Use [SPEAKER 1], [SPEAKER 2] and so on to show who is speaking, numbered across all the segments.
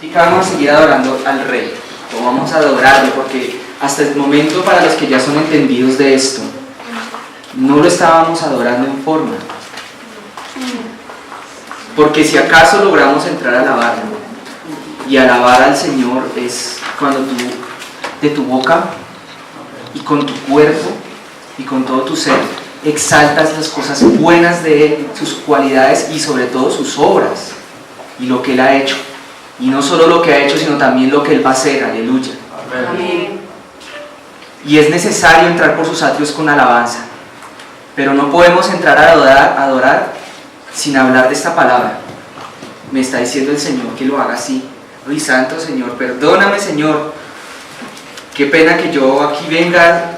[SPEAKER 1] Vamos a seguir adorando al Rey, o vamos a adorarlo, porque hasta el momento, para los que ya son entendidos de esto, no lo estábamos adorando en forma. Porque si acaso logramos entrar a alabarlo, y alabar al Señor es cuando tú, de tu boca y con tu cuerpo y con todo tu ser, exaltas las cosas buenas de Él, sus cualidades y sobre todo sus obras y lo que Él ha hecho. Y no solo lo que ha hecho, sino también lo que Él va a hacer. Aleluya.
[SPEAKER 2] Amén.
[SPEAKER 1] Y es necesario entrar por sus atrios con alabanza. Pero no podemos entrar a adorar sin hablar de esta palabra. Me está diciendo el Señor que lo haga así. Uy, santo Señor, perdóname, Señor. Qué pena que yo aquí venga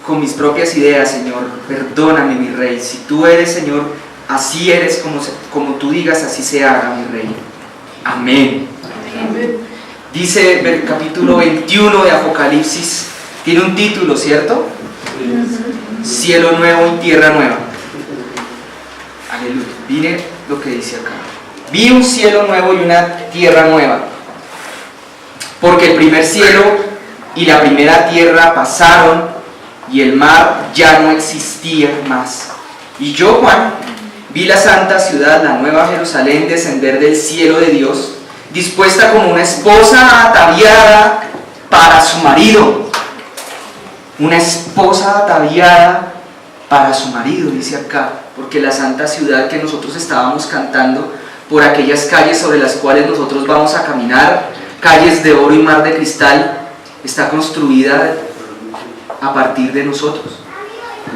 [SPEAKER 1] con mis propias ideas, Señor. Perdóname, mi Rey. Si tú eres, Señor, así eres, como tú digas, así se haga, mi Rey. Amén.
[SPEAKER 2] Amén.
[SPEAKER 1] Dice el capítulo 21 de Apocalipsis, tiene un título, ¿cierto? Cielo nuevo y tierra nueva. Aleluya. Mire lo que dice acá. Vi un cielo nuevo y una tierra nueva, porque el primer cielo y la primera tierra pasaron y el mar ya no existía más. Y yo, Juan, vi la santa ciudad, la nueva Jerusalén, descender del cielo de Dios, dispuesta como una esposa ataviada para su marido. Una esposa ataviada para su marido, dice acá, porque la santa ciudad que nosotros estábamos cantando, por aquellas calles sobre las cuales nosotros vamos a caminar, calles de oro y mar de cristal, está construida a partir de nosotros.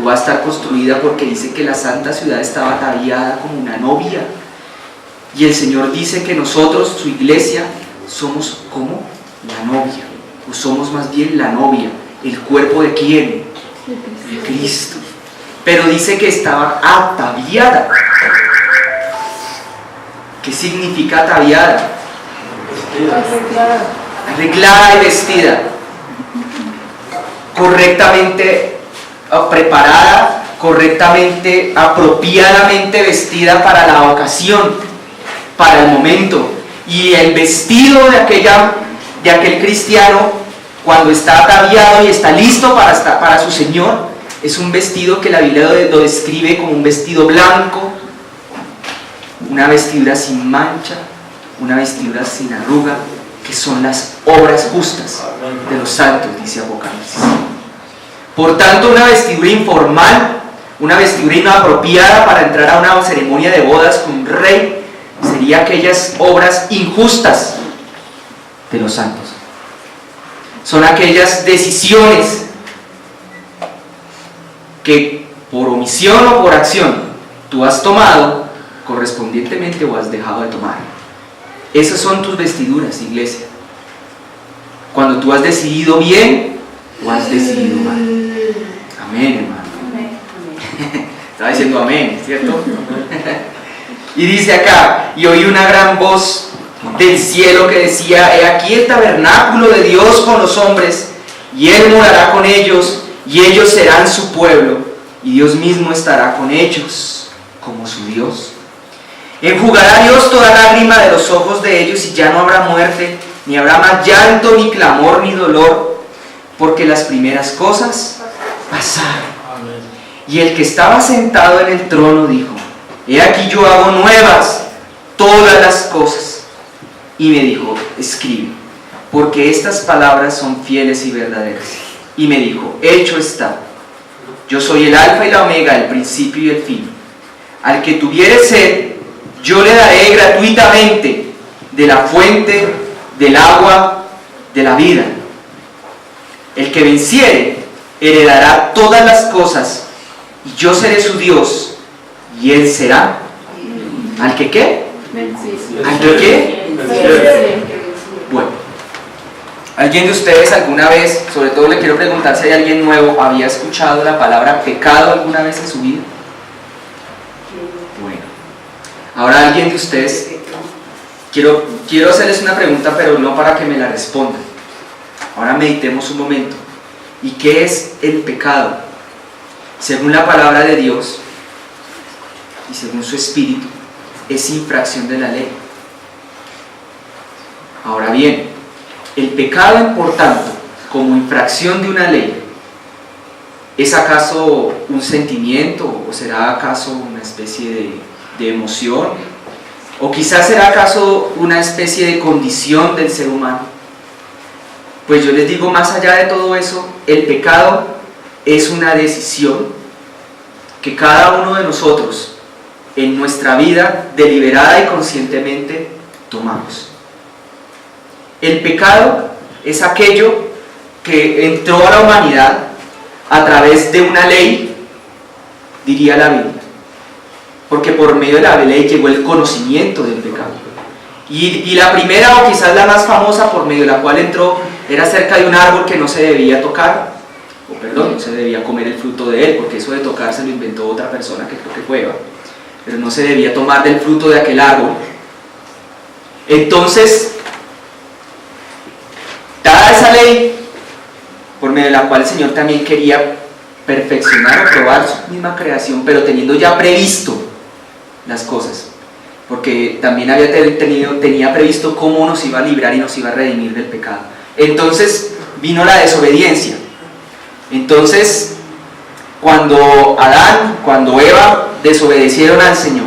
[SPEAKER 1] Va a estar construida porque dice que la santa ciudad estaba ataviada como una novia. Y el Señor dice que nosotros, su iglesia, somos como la novia, o somos más bien la novia. ¿El cuerpo de quién? De Cristo. Pero dice que estaba ataviada. ¿Qué significa ataviada? Arreglada y vestida. Correctamente preparada, correctamente, apropiadamente vestida para la ocasión, para el momento. Y el vestido de aquel cristiano, cuando está ataviado y está listo para su Señor, es un vestido que la Biblia lo describe como un vestido blanco, una vestidura sin mancha, una vestidura sin arruga, que son las obras justas de los santos, dice Apocalipsis. Por tanto, una vestidura informal, una vestidura inapropiada para entrar a una ceremonia de bodas con un rey, sería aquellas obras injustas de los santos. Son aquellas decisiones que por omisión o por acción tú has tomado correspondientemente o has dejado de tomar. Esas son tus vestiduras, iglesia. Cuando tú has decidido bien o has decidido mal. Amén, hermano. Amén. Estaba diciendo amén, ¿cierto? Y dice acá, y oí una gran voz del cielo que decía: he aquí el tabernáculo de Dios con los hombres, y Él morará con ellos, y ellos serán su pueblo, y Dios mismo estará con ellos como su Dios. Enjugará Dios toda lágrima de los ojos de ellos, y ya no habrá muerte, ni habrá más llanto, ni clamor, ni dolor, porque las primeras cosas pasaron. Y el que estaba sentado en el trono dijo: he aquí yo hago nuevas todas las cosas. Y me dijo: escribe, porque estas palabras son fieles y verdaderas. Y me dijo: hecho está. Yo soy el alfa y la omega, el principio y el fin. Al que tuviere sed, yo le daré gratuitamente de la fuente del agua de la vida. El que venciere heredará todas las cosas, y yo seré su Dios, y él será. ¿Al que qué? ¿Al que qué? Bueno, ¿alguien de ustedes alguna vez, sobre todo le quiero preguntar si hay alguien nuevo, había escuchado la palabra pecado alguna vez en su vida? Bueno, ahora alguien de ustedes, quiero hacerles una pregunta, pero no para que me la respondan. Ahora meditemos un momento. ¿Y qué es el pecado? Según la palabra de Dios y según su espíritu, es infracción de la ley. Ahora bien, el pecado, en por tanto, como infracción de una ley, ¿es acaso un sentimiento o será acaso una especie de emoción? ¿O quizás será acaso una especie de condición del ser humano? Pues yo les digo, más allá de todo eso, el pecado es una decisión que cada uno de nosotros en nuestra vida deliberada y conscientemente tomamos. El pecado es aquello que entró a la humanidad a través de una ley, diría la Biblia, porque por medio de la ley llegó el conocimiento del pecado. Y la primera, o quizás la más famosa, por medio de la cual entró, era acerca de un árbol que no se debía tocar, no se debía comer el fruto de él, porque eso de tocar se lo inventó otra persona que creo que fue Eva, pero no se debía tomar del fruto de aquel árbol. Entonces, dada esa ley, por medio de la cual el Señor también quería perfeccionar o probar su misma creación, pero teniendo ya previsto las cosas, porque también tenía previsto cómo nos iba a librar y nos iba a redimir del pecado. Entonces vino la desobediencia. Entonces, cuando Adán, cuando Eva desobedecieron al Señor,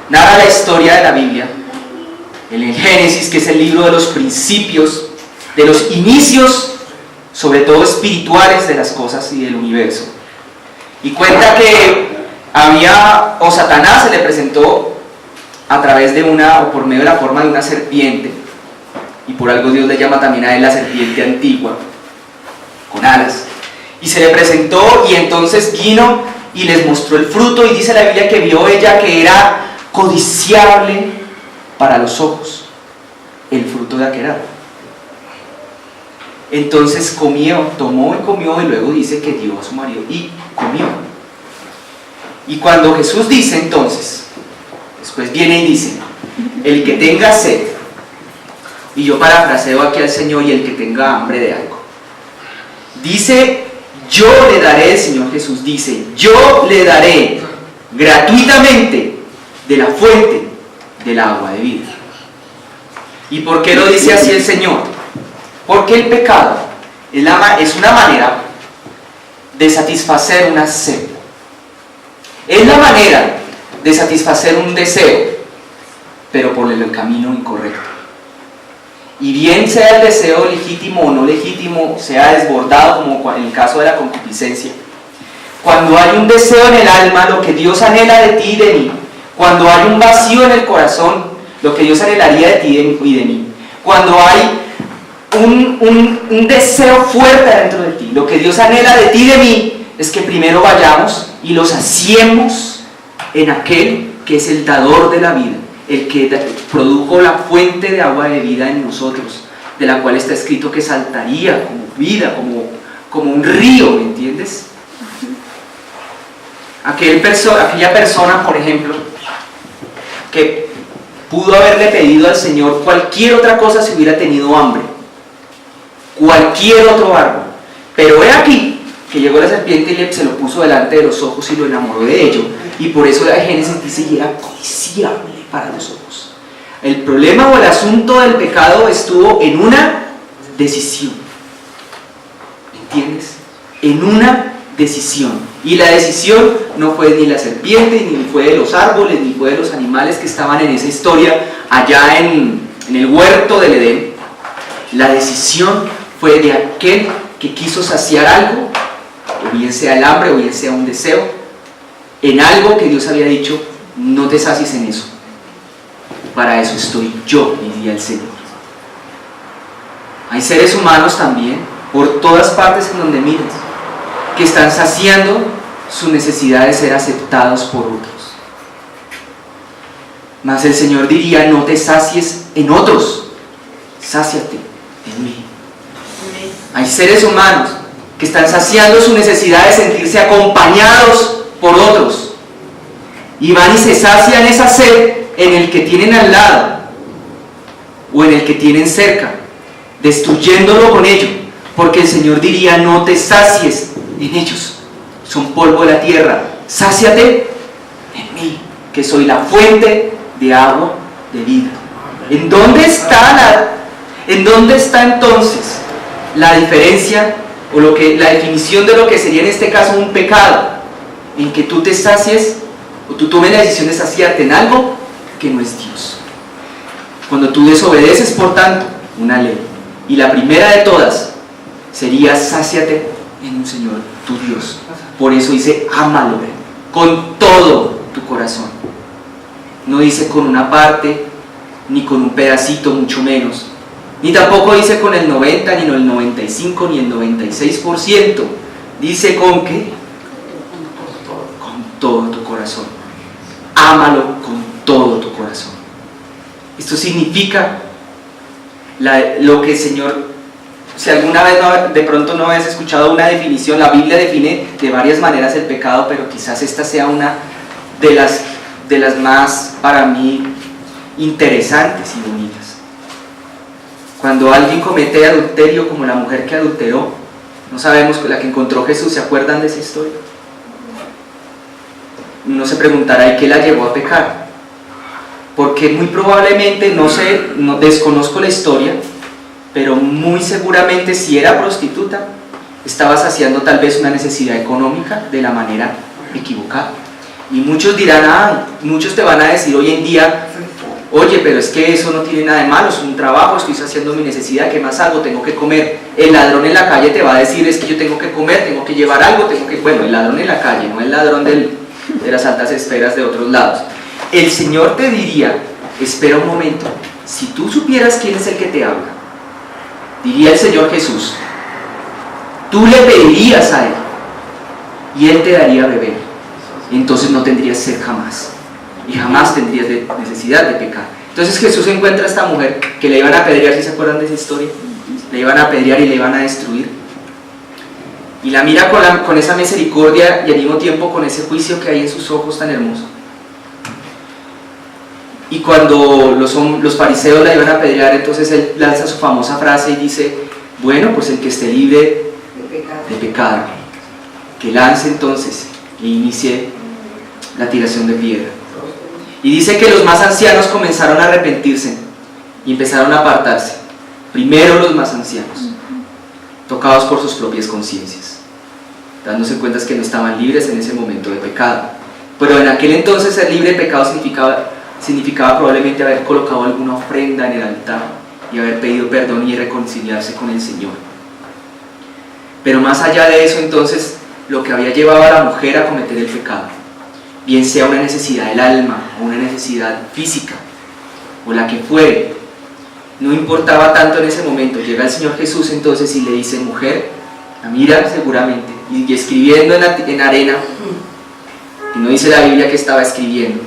[SPEAKER 1] narra la historia de la Biblia, en el Génesis, que es el libro de los principios, de los inicios, sobre todo espirituales, de las cosas y del universo. Y cuenta que Satanás se le presentó a través de o por medio de la forma de una serpiente, y por algo Dios le llama también a él la serpiente antigua, con alas, y se le presentó, y entonces vino y les mostró el fruto, y dice la Biblia que vio ella que era codiciable para los ojos, el fruto de aquel árbol. Entonces tomó y comió, y luego dice que dio a su marido y comió. Y cuando Jesús dice entonces, después viene y dice, el que tenga sed, y yo parafraseo aquí al Señor, y el que tenga hambre de algo, dice, yo le daré, el Señor Jesús dice, yo le daré gratuitamente de la fuente del agua de vida. ¿Y por qué lo dice así el Señor? Porque el pecado es una manera de satisfacer una sed. Es la manera de satisfacer un deseo, pero por el camino incorrecto. Y bien sea el deseo legítimo o no legítimo, sea desbordado, como en el caso de la concupiscencia. Cuando hay un deseo en el alma, lo que Dios anhela de ti y de mí. Cuando hay un vacío en el corazón, lo que Dios anhelaría de ti y de mí. Cuando hay un deseo fuerte dentro de ti, lo que Dios anhela de ti y de mí, es que primero vayamos y lo saciemos en aquel que es el dador de la vida, el que produjo la fuente de agua de vida en nosotros, de la cual está escrito que saltaría como vida, como un río, ¿me entiendes? Aquella persona, por ejemplo, que pudo haberle pedido al Señor cualquier otra cosa si hubiera tenido hambre, cualquier otro árbol, pero he aquí que llegó la serpiente y se lo puso delante de los ojos y lo enamoró de ello, y por eso la Génesis dice, y era codiciable para los ojos. El problema o el asunto del pecado estuvo en una decisión, ¿entiendes? En una decisión, y la decisión no fue ni la serpiente, ni fue de los árboles, ni fue de los animales que estaban en esa historia allá en el huerto del Edén. La decisión fue de aquel que quiso saciar algo, o bien sea el hambre, o bien sea un deseo, en algo que Dios había dicho, no te sacies en eso. Para eso estoy yo, diría el Señor. Hay seres humanos también, por todas partes en donde miras, que están saciando su necesidad de ser aceptados por otros. Mas el Señor diría, no te sacies en otros, sáciate en mí. Hay seres humanos que están saciando su necesidad de sentirse acompañados por otros, y van y se sacian esa sed en el que tienen al lado o en el que tienen cerca, destruyéndolo con ello, porque el Señor diría, no te sacies en ellos, son polvo de la tierra, sáciate en mí, que soy la fuente de agua de vida. ¿En dónde está ¿En dónde está entonces la diferencia o la definición de lo que sería en este caso un pecado? En que tú te sacies o tú tomes la decisión de saciarte en algo que no es Dios. Cuando tú desobedeces, por tanto, una ley. Y la primera de todas sería sáciate en un Señor, tu Dios. Por eso dice, ámalo con todo tu corazón. No dice con una parte, ni con un pedacito, mucho menos. Ni tampoco dice con el 90, ni el 95, ni el 96%. Dice con ¿qué? Con todo tu corazón. Ámalo con todo tu corazón. Esto significa lo que el Señor, si alguna vez de pronto no has escuchado una definición, la Biblia define de varias maneras el pecado, pero quizás esta sea una de las más, para mí, interesantes y bonitas. Cuando alguien comete adulterio, como la mujer que adulteró, no sabemos, la que encontró Jesús, ¿se acuerdan de esa historia? Uno se preguntará, ¿y qué la llevó a pecar? Porque muy probablemente, no desconozco la historia, pero muy seguramente si era prostituta, estaba saciando tal vez una necesidad económica de la manera equivocada. Y muchos dirán, muchos te van a decir hoy en día, oye, pero es que eso no tiene nada de malo, es un trabajo, estoy saciando mi necesidad, ¿qué más hago? Tengo que comer. El ladrón en la calle te va a decir, es que yo tengo que comer, tengo que llevar algo, bueno, el ladrón en la calle, no el ladrón de las altas esferas de otros lados. El Señor te diría, espera un momento, si tú supieras quién es el que te habla, diría el Señor Jesús, tú le pedirías a Él y Él te daría a beber, entonces no tendrías sed jamás y jamás tendrías necesidad de pecar. Entonces Jesús encuentra a esta mujer que le iban a apedrear, ¿sí se acuerdan de esa historia? Le iban a apedrear y le iban a destruir, y la mira con esa misericordia y al mismo tiempo con ese juicio que hay en sus ojos tan hermoso. Y cuando los fariseos la iban a apedrear, entonces él lanza su famosa frase y dice, bueno, pues el que esté libre de pecado, que lance entonces e inicie la tiración de piedra. Y dice que los más ancianos comenzaron a arrepentirse y empezaron a apartarse. Primero los más ancianos, tocados por sus propias conciencias, dándose cuenta que no estaban libres en ese momento de pecado. Pero en aquel entonces ser libre de pecado significaba probablemente haber colocado alguna ofrenda en el altar y haber pedido perdón y reconciliarse con el Señor. Pero más allá de eso, entonces, lo que había llevado a la mujer a cometer el pecado, bien sea una necesidad del alma o una necesidad física o la que fuere, no importaba tanto en ese momento. Llega el Señor Jesús entonces y le dice, mujer, la mira seguramente, y escribiendo en arena, y no dice la Biblia que estaba escribiendo.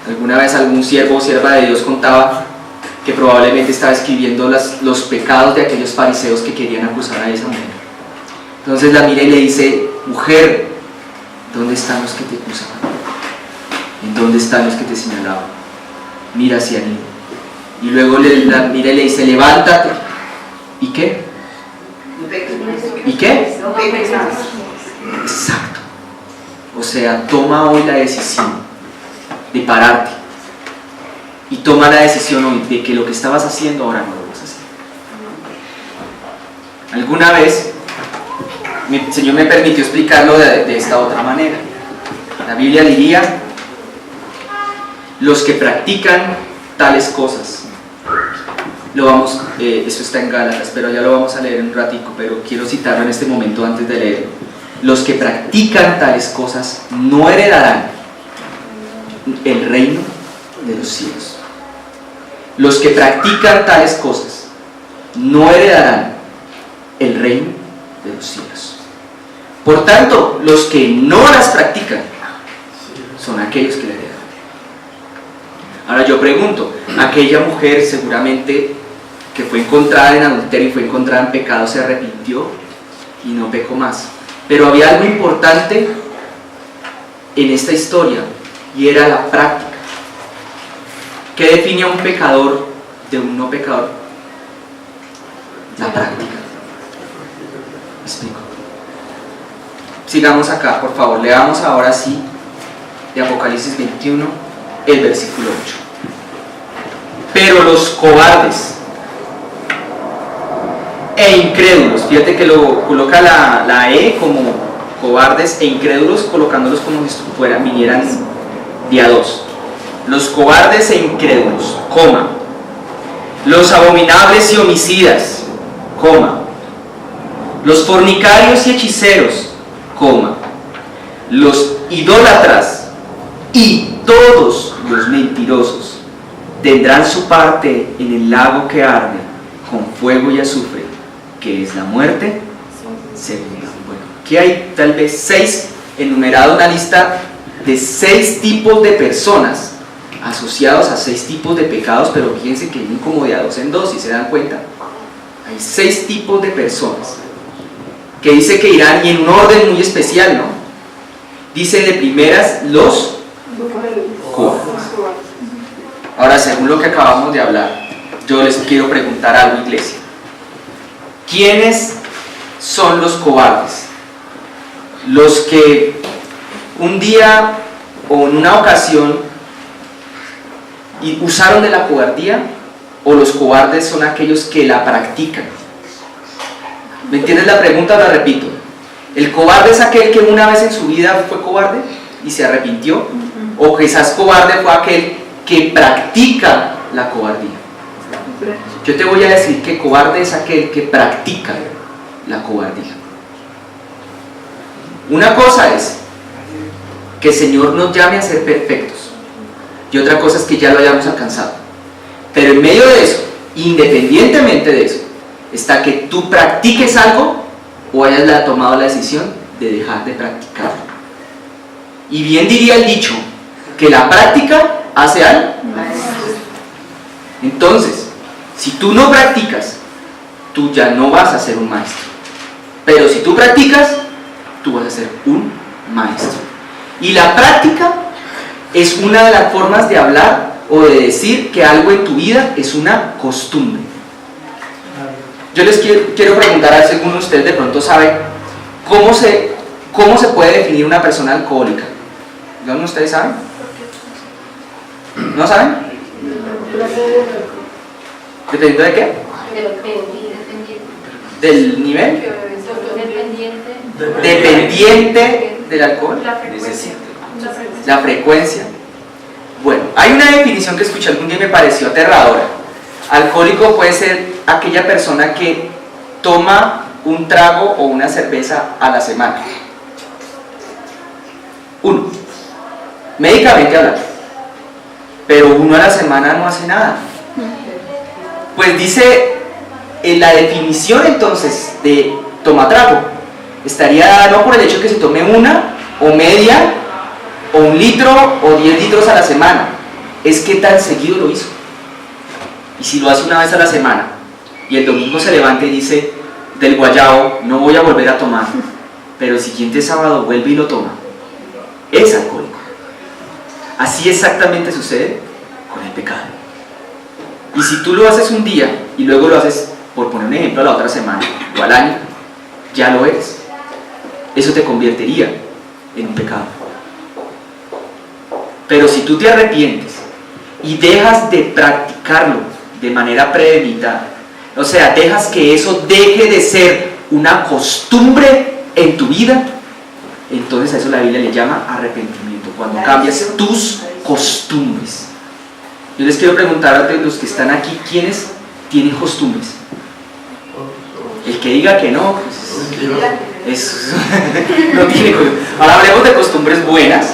[SPEAKER 1] Alguna vez algún siervo o sierva de Dios contaba que probablemente estaba escribiendo los pecados de aquellos fariseos que querían acusar a esa mujer. Entonces la mira y le dice, mujer, ¿dónde están los que te acusaban? ¿En dónde están los que te señalaban? Mira hacia mí. Y luego la mira y le dice, levántate. ¿Y qué? ¿Y qué? Exacto. O sea, toma hoy la decisión de pararte y toma la decisión hoy de que lo que estabas haciendo ahora no lo vas a hacer. Alguna vez el Señor me permitió explicarlo de esta otra manera. La Biblia diría, los que practican tales cosas, eso está en Gálatas, pero ya lo vamos a leer en un ratico, pero quiero citarlo en este momento antes de leerlo. Los que practican tales cosas no heredarán el reino de los cielos. Los que practican tales cosas no heredarán el reino de los cielos. Por tanto, los que no las practican son aquellos que la heredan. Ahora yo pregunto, aquella mujer seguramente que fue encontrada en adulterio y fue encontrada en pecado se arrepintió y no pecó más. Pero había algo importante en esta historia, y era la práctica. ¿Qué define a un pecador de un no pecador? La práctica. ¿Me explico? Sigamos acá, por favor, leamos ahora sí de Apocalipsis 21, el versículo 8. Pero los cobardes e incrédulos. Fíjate que lo coloca la E como cobardes e incrédulos, colocándolos como si vinieran de a dos. Los cobardes e incrédulos, coma. Los abominables y homicidas, coma. Los fornicarios y hechiceros, coma. Los idólatras y todos los mentirosos tendrán su parte en el lago que arde con fuego y azufre, que es la muerte segunda. Bueno, aquí hay tal vez 6, enumerado una lista de 6 tipos de personas asociados a 6 tipos de pecados, pero fíjense que vienen como de a 2 en 2, si se dan cuenta. Hay 6 tipos de personas que dice que irán, y en un orden muy especial, ¿no? Dice de primeras los cobardes. Ahora, según lo que acabamos de hablar, yo les quiero preguntar algo, iglesia. ¿Quiénes son los cobardes? Los que un día o en una ocasión usaron de la cobardía, o los cobardes son aquellos que la practican. ¿Me entiendes la pregunta? La repito. ¿El cobarde es aquel que una vez en su vida fue cobarde y se arrepintió? ¿O quizás cobarde fue aquel que practica la cobardía? Yo te voy a decir que cobarde es aquel que practica la cobardía. Una cosa es que el Señor nos llame a ser perfectos, y otra cosa es que ya lo hayamos alcanzado. Pero en medio de eso, independientemente de eso, está que tú practiques algo o hayas tomado la decisión de dejar de practicarlo. Y bien diría el dicho, que la práctica hace al maestro. Entonces, si tú no practicas, tú ya no vas a ser un maestro. Pero si tú practicas, tú vas a ser un maestro. Y la práctica es una de las formas de hablar o de decir que algo en tu vida es una costumbre. Yo les quiero preguntar, a ver si alguno de ustedes de pronto sabe cómo se puede definir una persona alcohólica. ¿Alguno de ustedes saben? ¿No saben? ¿Dependiendo de qué? ¿Del nivel? Dependiente del alcohol. La frecuencia. Bueno, hay una definición que escuché algún día y me pareció aterradora. Alcohólico puede ser aquella persona que toma un trago o una cerveza a la semana. Uno, médicamente hablando. Pero uno a la semana no hace nada. Pues dice en la definición entonces de tomatrago, estaría dada no por el hecho que se tome una o media o 1 litro o 10 litros a la semana, es que tan seguido lo hizo. Y si lo hace una vez a la semana y el domingo se levanta y dice del guayabo, no voy a volver a tomar, pero el siguiente sábado vuelve y lo toma, es alcohólico. Así exactamente sucede con el pecado. Y si tú lo haces un día y luego lo haces, por poner un ejemplo, a la otra semana o al año, ya lo eres. Eso te convertiría en un pecado. Pero si tú te arrepientes y dejas de practicarlo de manera premeditada, o sea, dejas que eso deje de ser una costumbre en tu vida, entonces a eso la Biblia le llama arrepentimiento, cuando cambias tus costumbres. Yo les quiero preguntar a los que están aquí, ¿quiénes tienen costumbres? El que diga que no, pues, no tiene costumbres. Ahora hablemos de costumbres buenas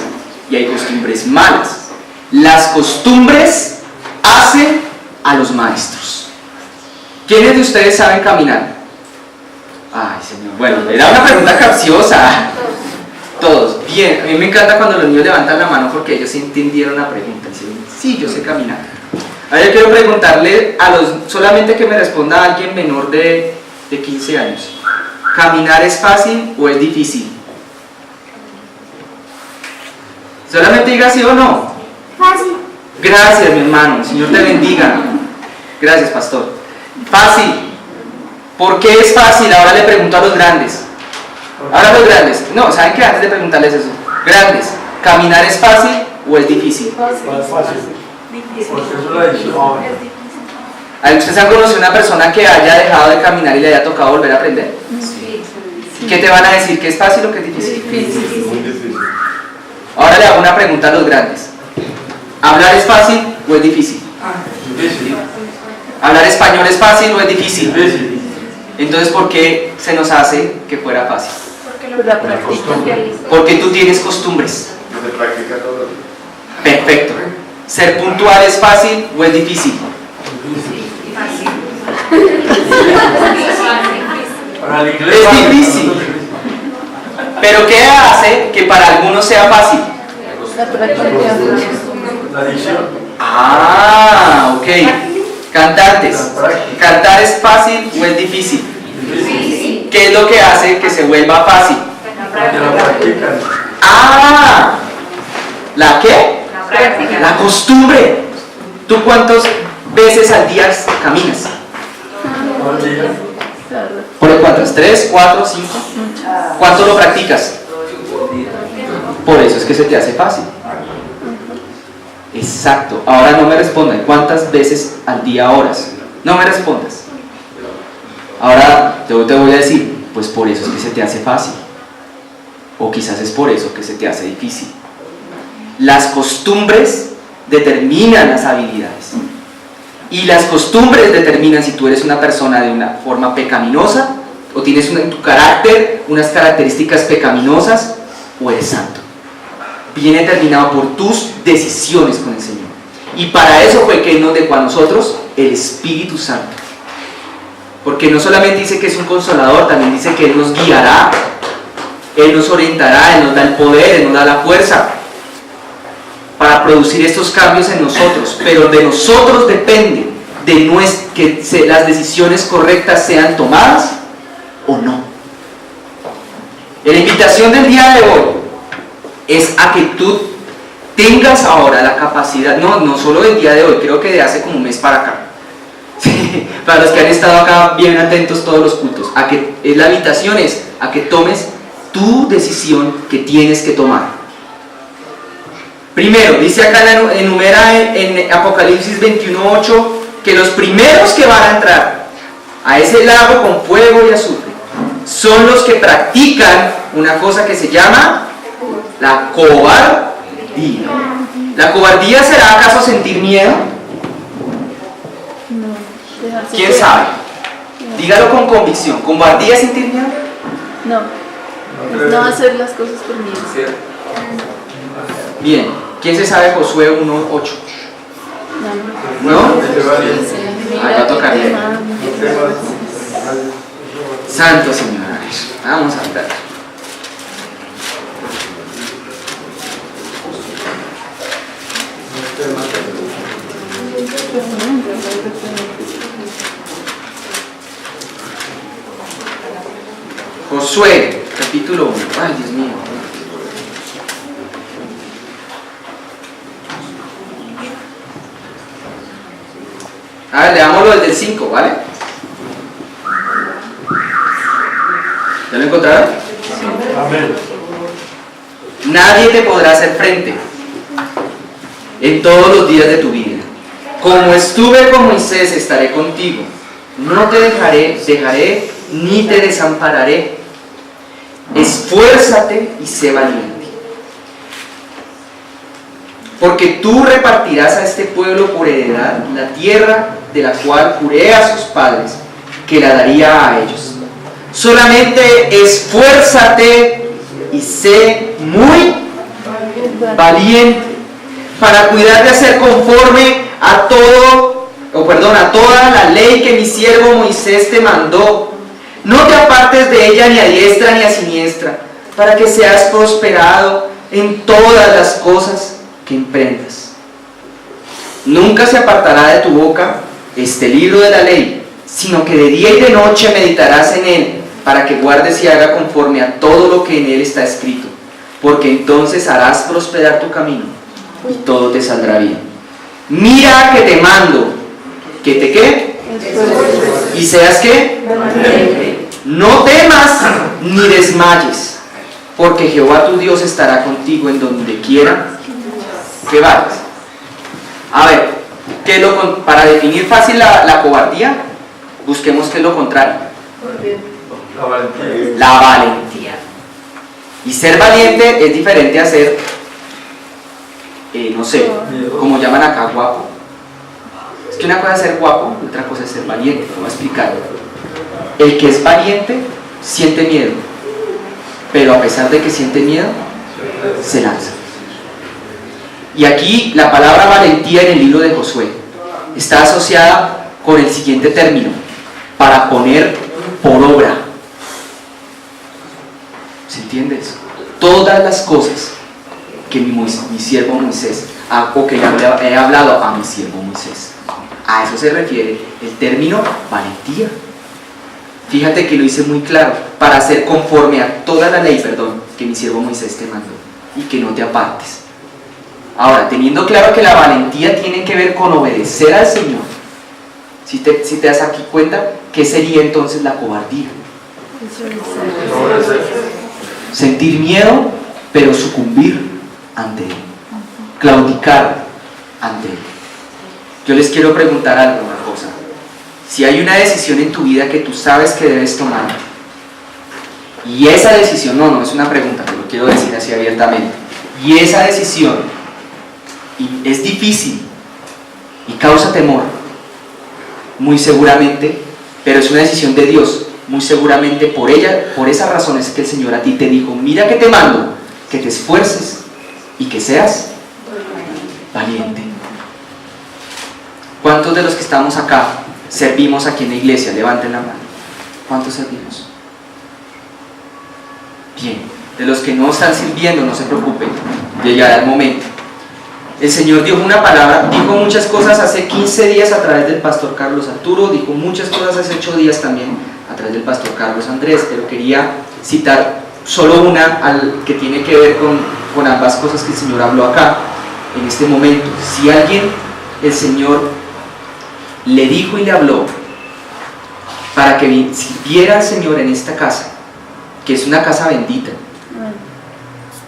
[SPEAKER 1] y hay costumbres malas. Las costumbres hacen a los maestros. ¿Quiénes de ustedes saben caminar? Ay, Señor, bueno, era una pregunta capciosa. Todos, bien, a mí me encanta cuando los niños levantan la mano porque ellos entendieron la pregunta. Dicen, sí, yo sé caminar. Ahora yo quiero preguntarle solamente que me responda a alguien menor de 15 años. ¿Caminar es fácil o es difícil? Solamente diga sí o no.
[SPEAKER 2] Fácil.
[SPEAKER 1] Gracias, mi hermano, Señor te bendiga. Gracias, pastor. Fácil. ¿Por qué es fácil? Ahora le pregunto a los grandes. Ahora los grandes. No, ¿saben qué? Antes de preguntarles eso. Grandes, ¿caminar es fácil o es difícil?
[SPEAKER 3] Fácil. Porque eso lo ha dicho.
[SPEAKER 1] ¿Ustedes han conocido una persona que haya dejado de caminar y le haya tocado volver a aprender? ¿Qué te van a decir? ¿Que es fácil o que es difícil?
[SPEAKER 3] Muy difícil.
[SPEAKER 1] Ahora le hago una pregunta a los grandes. ¿Hablar es fácil o es difícil?
[SPEAKER 3] Difícil.
[SPEAKER 1] ¿Hablar español es fácil o es difícil?
[SPEAKER 3] Difícil.
[SPEAKER 1] Entonces, ¿por qué se nos hace que fuera fácil?
[SPEAKER 2] La práctica.
[SPEAKER 1] Porque tú tienes costumbres.
[SPEAKER 3] No se practica todo.
[SPEAKER 1] Perfecto. ¿Ser puntual es fácil o es difícil?
[SPEAKER 3] Para la iglesia.
[SPEAKER 1] Es difícil. ¿Pero qué hace que para algunos sea fácil?
[SPEAKER 2] La práctica.
[SPEAKER 3] La dicción.
[SPEAKER 1] Ah, ok. Cantantes. ¿Cantar es fácil o es difícil?
[SPEAKER 3] Difícil.
[SPEAKER 1] ¿Qué es lo que hace que se vuelva fácil?
[SPEAKER 3] Porque la practican.
[SPEAKER 1] Ah, ¿la qué?
[SPEAKER 2] La práctica.
[SPEAKER 1] La costumbre. ¿Tú cuántas veces al día caminas?
[SPEAKER 3] Todo el día.
[SPEAKER 1] ¿Por cuántas? ¿3, 4, 5? ¿Cuánto lo practicas? Por eso es que se te hace fácil. Exacto. Ahora no me respondan. ¿Cuántas veces al día oras? No me respondas. Ahora yo te voy a decir, pues por eso es que se te hace fácil. O quizás es por eso que se te hace difícil. Las costumbres determinan las habilidades. Y las costumbres determinan si tú eres una persona de una forma pecaminosa o tienes en tu carácter unas características pecaminosas o eres santo. Viene determinado por tus decisiones con el Señor. Y para eso fue que Él nos dejó a nosotros el Espíritu Santo. Porque no solamente dice que es un consolador, también dice que Él nos guiará, Él nos orientará, Él nos da el poder, Él nos da la fuerza para producir estos cambios en nosotros. Pero de nosotros depende que las decisiones correctas sean tomadas o no. La invitación del día de hoy es a que tú tengas ahora la capacidad, no solo del día de hoy, creo que de hace como un mes para acá, para los que han estado acá bien atentos todos los cultos, la invitación es a que tomes tu decisión que tienes que tomar. Primero, dice acá, enumera en Apocalipsis 21:8 que los primeros que van a entrar a ese lago con fuego y azufre son los que practican una cosa que se llama la cobardía. ¿La cobardía será acaso sentir miedo? ¿Quién sabe? Dígalo con convicción. ¿Cobardía es sentir miedo?
[SPEAKER 2] No hacer las cosas por miedo.
[SPEAKER 1] Bien. ¿Quién se sabe Josué 1:8? ¿No? Ahí va a tocar leer. Santo Señor. Vamos a hablar. Josué, capítulo 1. Ay, Dios mío. A ver, leámoslo desde el 5, ¿vale? ¿Ya lo encontraron?
[SPEAKER 3] Amén.
[SPEAKER 1] Nadie te podrá hacer frente en todos los días de tu vida. Como estuve con Moisés, estaré contigo. No te dejaré ni te desampararé. Esfuérzate y sé valiente. Porque tú repartirás a este pueblo por heredad la tierra de la cual juré a sus padres que la daría a ellos. Solamente esfuérzate y sé muy valiente para cuidar de hacer conforme a toda la ley que mi siervo Moisés te mandó. No te apartes de ella ni a diestra ni a siniestra, para que seas prosperado en todas las cosas que emprendas. Nunca se apartará de tu boca este libro de la ley, sino que de día y de noche meditarás en él, para que guardes y haga conforme a todo lo que en él está escrito, porque entonces harás prosperar tu camino y todo te saldrá bien. Mira que te mando, que te ¿qué? Y seas ¿qué? No temas ni desmayes, porque Jehová tu Dios estará contigo en donde quiera que vayas. A ver, Para definir fácil la cobardía, busquemos qué es lo contrario.
[SPEAKER 3] La valentía.
[SPEAKER 1] La valentía. Y ser valiente es diferente a ser, no sé, como llaman acá, guapo. Es que una cosa es ser guapo, otra cosa es ser valiente. Te voy a explicar. El que es valiente siente miedo, pero a pesar de que siente miedo, se lanza. Y aquí la palabra valentía en el libro de Josué está asociada con el siguiente término: para poner por obra. ¿Se entiende eso? Todas las cosas que mi siervo Moisés, o que he hablado a mi siervo Moisés, a eso se refiere el término valentía. Fíjate que lo hice muy claro: para hacer conforme a toda la ley, que mi siervo Moisés te mandó, y que no te apartes. Ahora, teniendo claro que la valentía tiene que ver con obedecer al Señor, si te das aquí cuenta, ¿qué sería entonces la cobardía? Sentir miedo, pero sucumbir ante Él, claudicar ante Él. Yo les quiero preguntar algo, una cosa. Si hay una decisión en tu vida que tú sabes que debes tomar, y esa decisión, no es una pregunta, pero lo quiero decir así abiertamente, y esa decisión es difícil y causa temor, muy seguramente, pero es una decisión de Dios, muy seguramente por esa razón es que el Señor a ti te dijo: mira que te mando, que te esfuerces y que seas valiente. ¿Cuántos de los que estamos acá servimos aquí en la iglesia? Levanten la mano. ¿Cuántos servimos? Bien. De los que no están sirviendo, no se preocupen, llegará el momento. El Señor dijo una palabra, dijo muchas cosas hace 15 días a través del pastor Carlos Arturo, dijo muchas cosas hace 8 días también a través del pastor Carlos Andrés, pero quería citar solo una que tiene que ver con ambas cosas que el Señor habló acá en este momento. Si alguien, el Señor le dijo y le habló para que sirviera al Señor en esta casa, que es una casa bendita.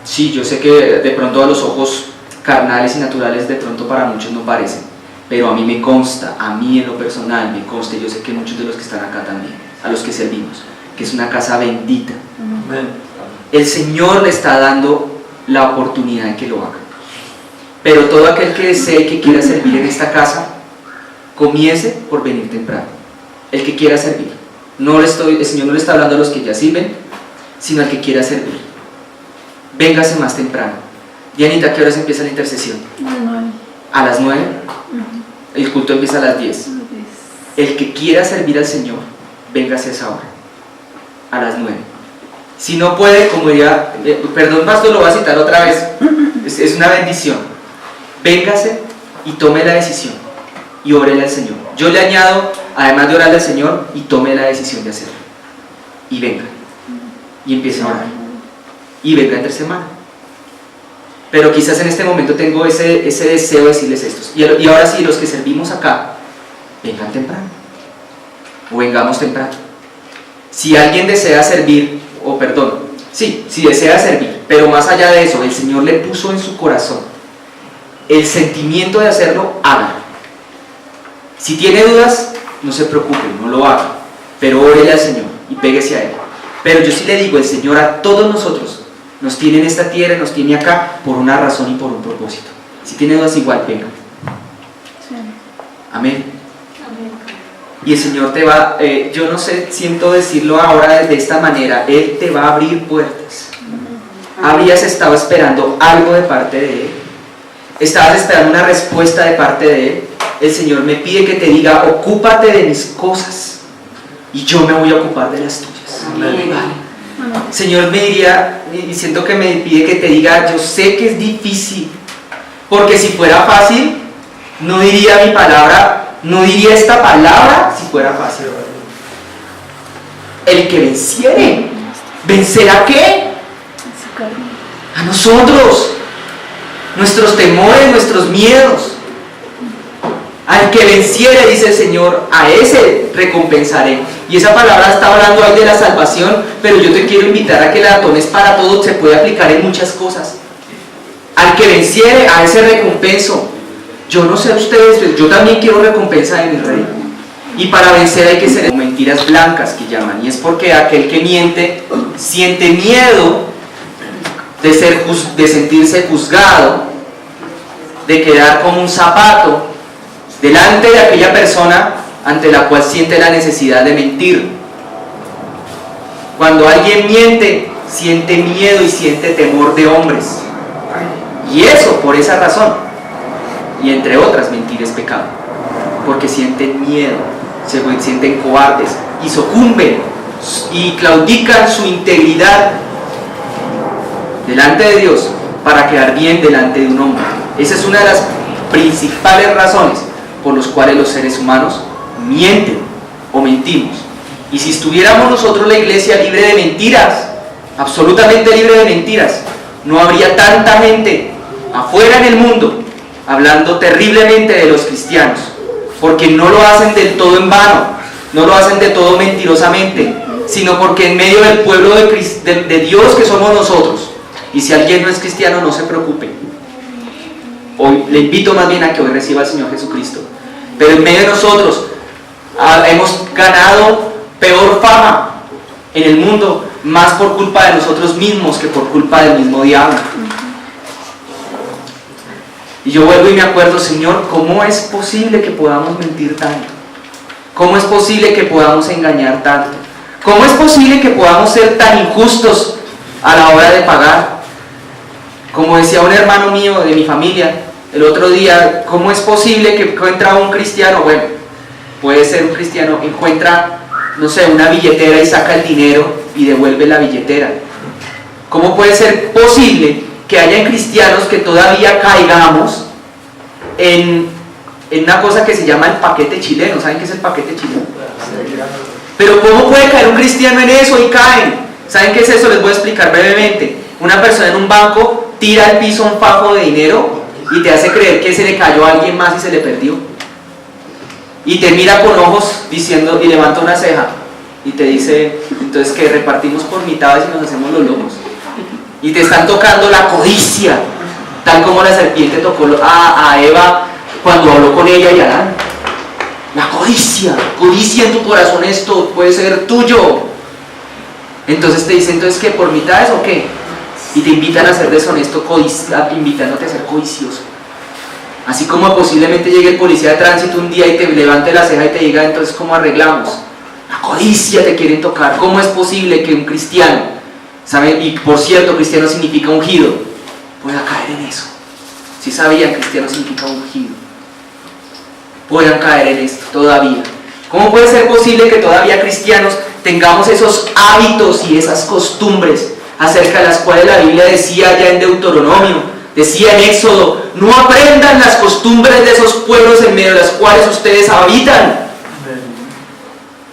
[SPEAKER 1] Sí, yo sé que de pronto a los ojos carnales y naturales de pronto para muchos no parecen, pero a mí me consta, a mí en lo personal me consta, y yo sé que muchos de los que están acá también, a los que servimos, que es una casa bendita.
[SPEAKER 3] Amén.
[SPEAKER 1] El Señor le está dando la oportunidad de que lo haga, pero todo aquel que desee y que quiera servir en esta casa, comience por venir temprano. El que quiera servir, el Señor no le está hablando a los que ya sirven, sino al que quiera servir. Véngase más temprano. Dianita, ¿a qué horas empieza la intercesión? A las 9. El culto empieza a las 10. El que quiera servir al Señor, véngase a esa hora, a las 9. Si no puede, como diría, perdón pastor, lo voy a citar otra vez, es una bendición. Véngase y tome la decisión y órele al Señor. Yo le añado, además de orarle al Señor, y tome la decisión de hacerlo. Y venga. Y empiece a orar. Y venga entre semana. Pero quizás en este momento tengo ese deseo de decirles esto. Y ahora sí, los que servimos acá, vengan temprano. O vengamos temprano. Si alguien desea servir, si desea servir, pero más allá de eso, el Señor le puso en su corazón el sentimiento de hacerlo, hágalo. Si tiene dudas, no se preocupe, no lo haga, pero órele al Señor y péguese a Él. Pero yo sí le digo, el Señor a todos nosotros nos tiene en esta tierra, nos tiene acá por una razón y por un propósito. Si tiene dudas, igual venga. Amén. Y el Señor te va, yo no sé, siento decirlo ahora de esta manera, Él te va a abrir puertas. Habías estado esperando algo de parte de Él, estabas esperando una respuesta de parte de Él. El Señor me pide que te diga: ocúpate de mis cosas y yo me voy a ocupar de las tuyas.
[SPEAKER 3] Amén.
[SPEAKER 1] Vale. Señor me diría, y siento que me pide que te diga: yo sé que es difícil, porque si fuera fácil, no diría mi palabra, no diría esta palabra si fuera fácil. El que venciere, ¿vencerá a qué? A nosotros, nuestros temores, nuestros miedos. Al que venciere, dice el Señor, a ese recompensaré. Y esa palabra está hablando ahí de la salvación, pero yo te quiero invitar a que la tomes para todo, se puede aplicar en muchas cosas. Al que venciere, a ese recompenso. Yo no sé a ustedes, pero yo también quiero recompensa de mi rey. Y para vencer hay que ser mentiras blancas que llaman. Y es porque aquel que miente siente miedo de sentirse juzgado, de quedar como un zapato delante de aquella persona ante la cual siente la necesidad de mentir. Cuando alguien miente, siente miedo y siente temor de hombres. Y eso por esa razón. Y entre otras, mentir es pecado. Porque sienten miedo, se sienten cobardes y sucumben y claudican su integridad delante de Dios para quedar bien delante de un hombre. Esa es una de las principales razones por las cuales los seres humanos mienten o mentimos. Y si estuviéramos nosotros, la iglesia, libre de mentiras, absolutamente libre de mentiras, no habría tanta gente afuera en el mundo hablando terriblemente de los cristianos, porque no lo hacen del todo en vano, no lo hacen del todo mentirosamente, sino porque en medio del pueblo de Dios que somos nosotros, y si alguien no es cristiano, no se preocupe. Hoy le invito más bien a que hoy reciba al Señor Jesucristo. Pero en medio de nosotros hemos ganado peor fama en el mundo, más por culpa de nosotros mismos que por culpa del mismo diablo. Y yo vuelvo y me acuerdo, Señor, ¿cómo es posible que podamos mentir tanto? ¿Cómo es posible que podamos engañar tanto? ¿Cómo es posible que podamos ser tan injustos a la hora de pagar? Como decía un hermano mío de mi familia el otro día, ¿cómo es posible que encuentra un cristiano? Bueno, puede ser un cristiano, encuentra, no sé, una billetera y saca el dinero y devuelve la billetera. ¿Cómo puede ser posible que haya cristianos que todavía caigamos en una cosa que se llama el paquete chileno? ¿Saben qué es el paquete chileno? Pero ¿cómo puede caer un cristiano en eso y caen? ¿Saben qué es eso? Les voy a explicar brevemente. Una persona en un banco tira al piso un fajo de dinero y te hace creer que se le cayó a alguien más y se le perdió. Y te mira con ojos diciendo, y levanta una ceja y te dice, entonces que repartimos por mitades y nos hacemos los locos. Y te están tocando la codicia, tal como la serpiente tocó a Eva cuando habló con ella y Adán. La codicia en tu corazón, esto puede ser tuyo. Entonces te dicen, entonces ¿qué? ¿Por mitades o qué? Y te invitan a ser deshonesto, invitándote a ser codicioso. Así como posiblemente llegue el policía de tránsito un día y te levante la ceja y te diga, entonces ¿cómo arreglamos? La codicia te quieren tocar. ¿Cómo es posible que un cristiano, ¿saben? Y por cierto, cristiano significa ungido, pueda caer en eso? Si sabían, cristiano significa ungido. Puedan caer en esto todavía. ¿Cómo puede ser posible que todavía cristianos tengamos esos hábitos y esas costumbres acerca de las cuales la Biblia decía ya en Deuteronomio, decía en Éxodo, no aprendan las costumbres de esos pueblos en medio de los cuales ustedes habitan?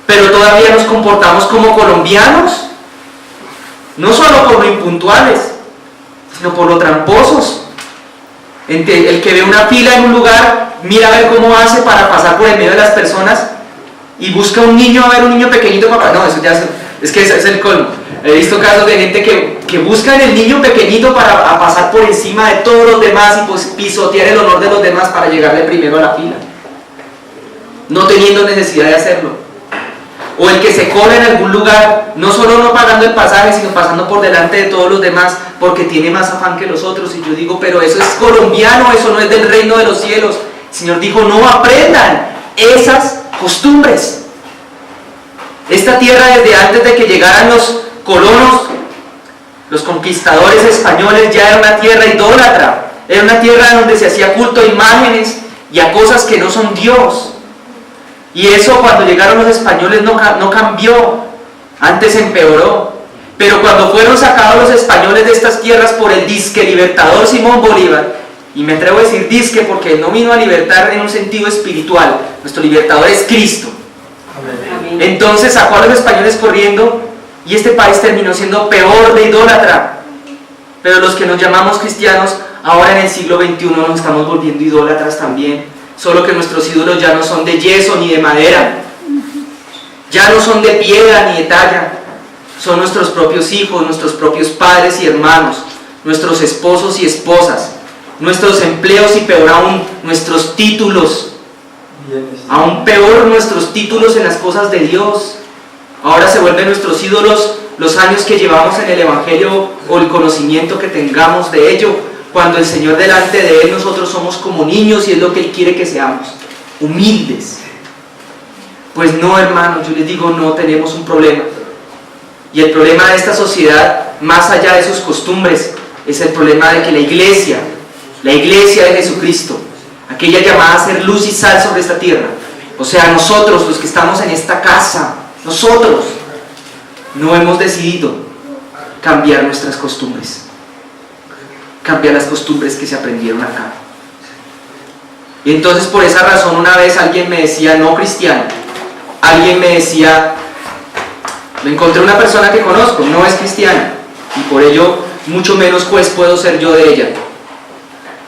[SPEAKER 1] Pero todavía nos comportamos como colombianos, no solo por lo impuntuales, sino por lo tramposos. El que ve una fila en un lugar, mira a ver cómo hace para pasar por el medio de las personas y busca un niño, a ver un niño pequeñito para... No, eso ya es que ese es el colmo. He visto casos de gente que buscan el niño pequeñito para pasar por encima de todos los demás y pues pisotear el honor de los demás para llegar de primero a la fila, no teniendo necesidad de hacerlo. O el que se cola en algún lugar, no solo no pagando el pasaje, sino pasando por delante de todos los demás porque tiene más afán que los otros. Y yo digo, pero eso es colombiano, eso no es del reino de los cielos. El Señor dijo, no aprendan esas costumbres. Esta tierra, desde antes de que llegaran los colonos, los conquistadores españoles, ya era una tierra idólatra, era una tierra donde se hacía culto a imágenes y a cosas que no son Dios. Y eso cuando llegaron los españoles no cambió, antes empeoró. Pero cuando fueron sacados los españoles de estas tierras por el disque libertador Simón Bolívar, y me atrevo a decir disque porque no vino a libertar en un sentido espiritual, nuestro libertador es Cristo. Amén. Entonces sacó a los españoles corriendo y este país terminó siendo peor de idólatra. Pero los que nos llamamos cristianos, ahora en el siglo XXI nos estamos volviendo idólatras también. Solo que nuestros ídolos ya no son de yeso ni de madera, ya no son de piedra ni de talla, son nuestros propios hijos, nuestros propios padres y hermanos, nuestros esposos y esposas, nuestros empleos y peor aún, nuestros títulos. Aún peor, nuestros títulos en las cosas de Dios. Ahora se vuelven nuestros ídolos los años que llevamos en el Evangelio o el conocimiento que tengamos de ello, cuando el Señor delante de Él nosotros somos como niños y es lo que Él quiere que seamos, humildes. Pues no, hermanos, yo les digo, no tenemos un problema. Y el problema de esta sociedad, más allá de sus costumbres, es el problema de que la iglesia de Jesucristo, aquella llamada a ser luz y sal sobre esta tierra, o sea, nosotros los que estamos en esta casa, nosotros no hemos decidido cambiar nuestras costumbres, cambiar las costumbres que se aprendieron acá. Y entonces por esa razón una vez alguien me decía, no cristiano, alguien me decía, me encontré una persona que conozco, no es cristiana, y por ello mucho menos juez puedo ser yo de ella,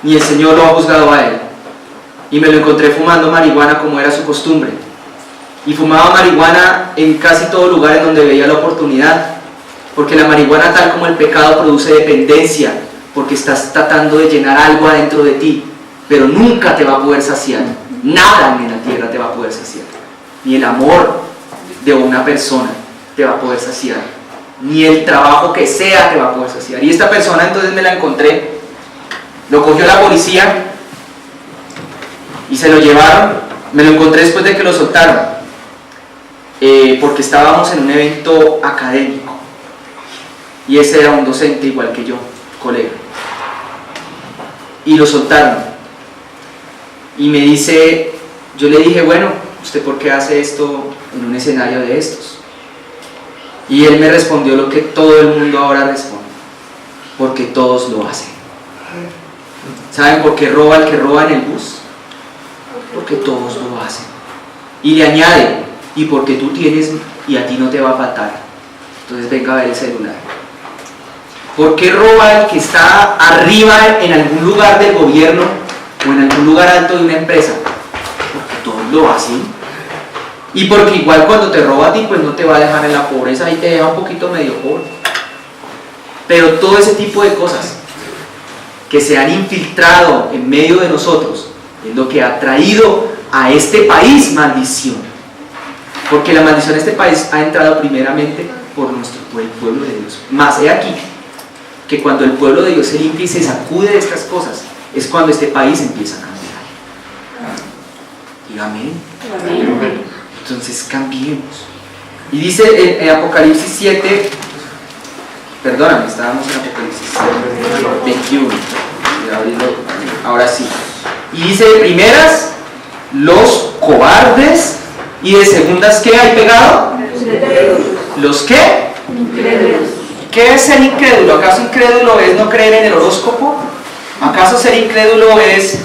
[SPEAKER 1] ni el Señor lo ha juzgado a él. Y me lo encontré fumando marihuana como era su costumbre, y fumaba marihuana en casi todo lugar en donde veía la oportunidad, porque la marihuana, tal como el pecado, produce dependencia, porque estás tratando de llenar algo adentro de ti, pero nunca te va a poder saciar, nada en la tierra te va a poder saciar, ni el amor de una persona te va a poder saciar, ni el trabajo que sea te va a poder saciar. Y esta persona entonces me la encontré, lo cogió la policía y se lo llevaron, me lo encontré después de que lo soltaron, porque estábamos en un evento académico y ese era un docente igual que yo, colega, y lo soltaron y me dice, yo le dije, bueno, ¿usted por qué hace esto en un escenario de estos? Y él me respondió lo que todo el mundo ahora responde, porque todos lo hacen. ¿Saben por qué roba el que roba en el bus? Porque todos lo hacen. Y le añade, y porque tú tienes y a ti no te va a faltar, entonces venga a ver el celular. ¿Por qué roba el que está arriba en algún lugar del gobierno o en algún lugar alto de una empresa? Porque todos lo hacen. Y porque igual cuando te roba a ti, pues no te va a dejar en la pobreza, ahí te deja un poquito medio pobre. Pero todo ese tipo de cosas que se han infiltrado en medio de nosotros es lo que ha traído a este país maldición. Porque la maldición de este país ha entrado primeramente por el pueblo de Dios. Más he aquí que cuando el pueblo de Dios se limpia y se sacude de estas cosas, es cuando este país empieza a cambiar. Dígame. Amén. Entonces cambiemos. Y dice en Apocalipsis 7, perdóname, estábamos en Apocalipsis 7, 21, ahora sí. Y dice de primeras, los cobardes, y de segundas, ¿qué hay pegado? ¿Los qué?
[SPEAKER 2] Incrédulos.
[SPEAKER 1] ¿Qué es ser incrédulo? ¿Acaso incrédulo es no creer en el horóscopo? ¿Acaso ser incrédulo es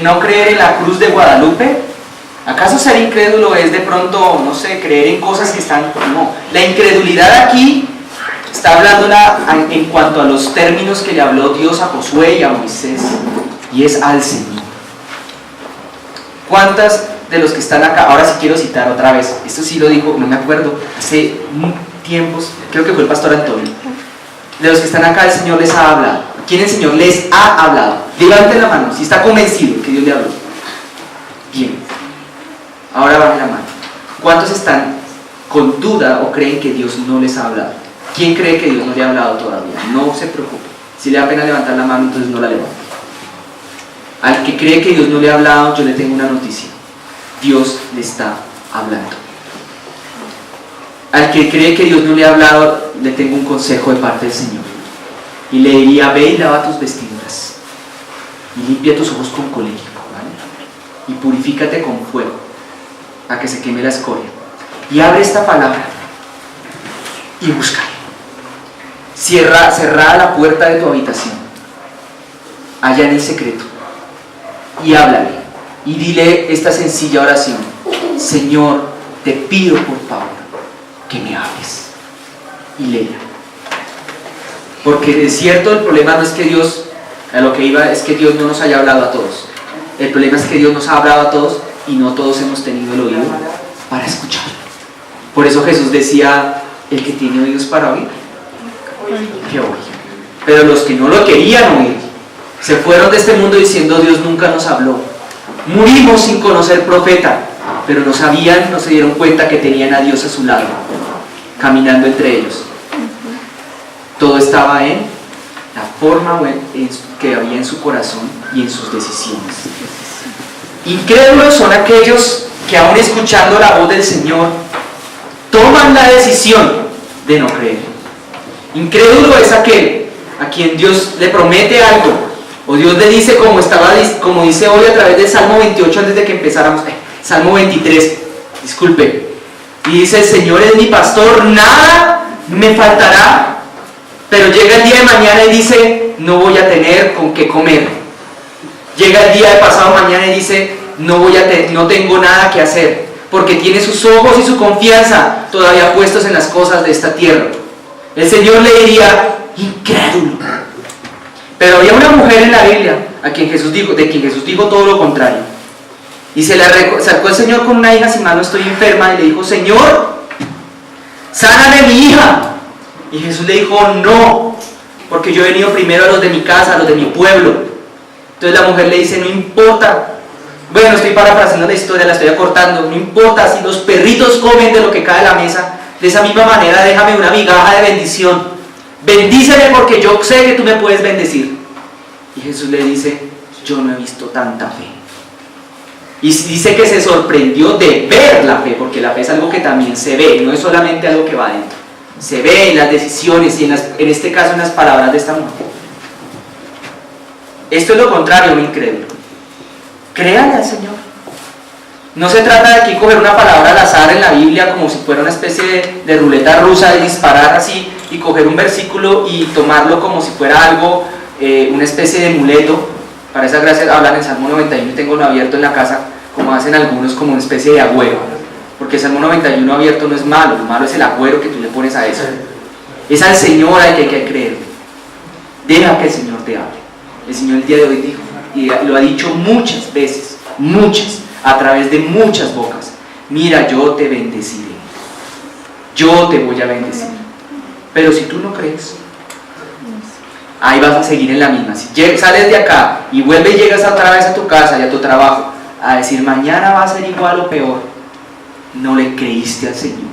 [SPEAKER 1] no creer en la cruz de Guadalupe? ¿Acaso ser incrédulo es de pronto, no sé, creer en cosas que están... No, la incredulidad aquí está hablándola en cuanto a los términos que le habló Dios a Josué y a Moisés, y es al Señor. ¿Cuántas de los que están acá, ahora sí quiero citar otra vez, esto sí lo dijo, no me acuerdo, hace tiempos, creo que fue el pastor Antonio, de los que están acá el Señor les ha hablado? ¿Quién el Señor les ha hablado? Levanten la mano, si está convencido que Dios le habló. Bien, ahora bajen la mano. ¿Cuántos están con duda o creen que Dios no les ha hablado? ¿Quién cree que Dios no le ha hablado todavía? No se preocupe, si le da pena levantar la mano, entonces no la levante. Al que cree que Dios no le ha hablado, yo le tengo una noticia: Dios le está hablando. Al que cree que Dios no le ha hablado, le tengo un consejo de parte del Señor, y le diría: ve y lava tus vestiduras y limpia tus ojos con colérico, ¿vale? Y purifícate con fuego a que se queme la escoria, y abre esta palabra y búscala. Cerrada la puerta de tu habitación, allá en el secreto, y háblale y dile esta sencilla oración: Señor, te pido por favor que me hables, y léela. Porque de cierto el problema no es que Dios, a lo que iba es que Dios no nos haya hablado a todos. El problema es que Dios nos ha hablado a todos y no todos hemos tenido el oído para escuchar. Por eso Jesús decía: el que tiene oídos para oír, que oiga. Pero los que no lo querían oír Se fueron de este mundo diciendo: Dios nunca nos habló. Murimos sin conocer profeta, pero no sabían, no se dieron cuenta que tenían a Dios a su lado, caminando entre ellos. Todo estaba en la forma que había en su corazón y en sus decisiones. Incrédulos son aquellos que, aún escuchando la voz del Señor, toman la decisión de no creer. Incrédulo es aquel a quien Dios le promete algo, o Dios le dice, como dice hoy a través del Salmo 28, antes de que empezáramos, Salmo 23, disculpe, y dice: el Señor es mi pastor, nada me faltará. Pero llega el día de mañana y dice: no voy a tener con qué comer. Llega el día de pasado mañana y dice: no tengo nada que hacer, porque tiene sus ojos y su confianza todavía puestos en las cosas de esta tierra. El Señor le diría: incrédulo. Pero había una mujer en la Biblia de quien Jesús dijo todo lo contrario. Y se la acercó el Señor con una hija: si mal no estoy, enferma, y le dijo: Señor, sáname mi hija. Y Jesús le dijo: no, porque yo he venido primero a los de mi casa, a los de mi pueblo. Entonces la mujer le dice: no importa. Bueno, estoy parafraseando la historia, la estoy acortando. No importa, si los perritos comen de lo que cae de la mesa, de esa misma manera déjame una migaja de bendición. Bendíceme, porque yo sé que tú me puedes bendecir. Y Jesús le dice: yo no he visto tanta fe. Y dice que se sorprendió de ver la fe, porque la fe es algo que también se ve, no es solamente algo que va adentro. Se ve en las decisiones y en este caso en las palabras de esta mujer. Esto es lo contrario a un incrédulo. Créanle al Señor. No se trata de aquí coger una palabra al azar en la Biblia como si fuera una especie de ruleta rusa y disparar así y coger un versículo y tomarlo como si fuera algo, una especie de amuleto. Para esa gracia hablan en Salmo 91 y tengo uno abierto en la casa, como hacen algunos, como una especie de agüero. Porque el Salmo 91 abierto no es malo, lo malo es el agüero que tú le pones a eso. Es al Señor al que hay que creer. Deja que el Señor te hable. El Señor el día de hoy dijo, y lo ha dicho muchas veces, a través de muchas bocas: mira, yo te bendeciré, yo te voy a bendecir. Pero si tú no crees, ahí vas a seguir en la misma. Si sales de acá y vuelves y llegas otra vez a tu casa y a tu trabajo a decir: mañana va a ser igual o peor, no le creíste al Señor,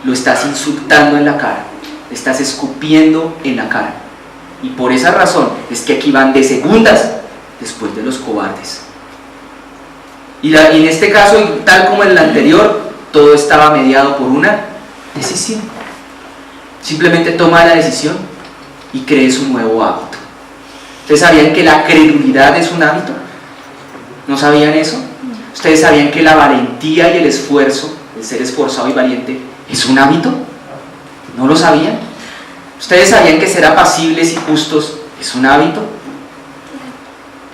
[SPEAKER 1] lo estás insultando en la cara, le estás escupiendo en la cara. Y por esa razón es que aquí van de segundas después de los cobardes. Y en este caso, tal como en el anterior, todo estaba mediado por una decisión. Simplemente toma la decisión y crees un nuevo hábito. ¿Ustedes sabían que la credulidad es un hábito? ¿No sabían eso? ¿Ustedes sabían que la valentía y el esfuerzo, el ser esforzado y valiente, es un hábito? ¿No lo sabían? ¿Ustedes sabían que ser apacibles y justos es un hábito?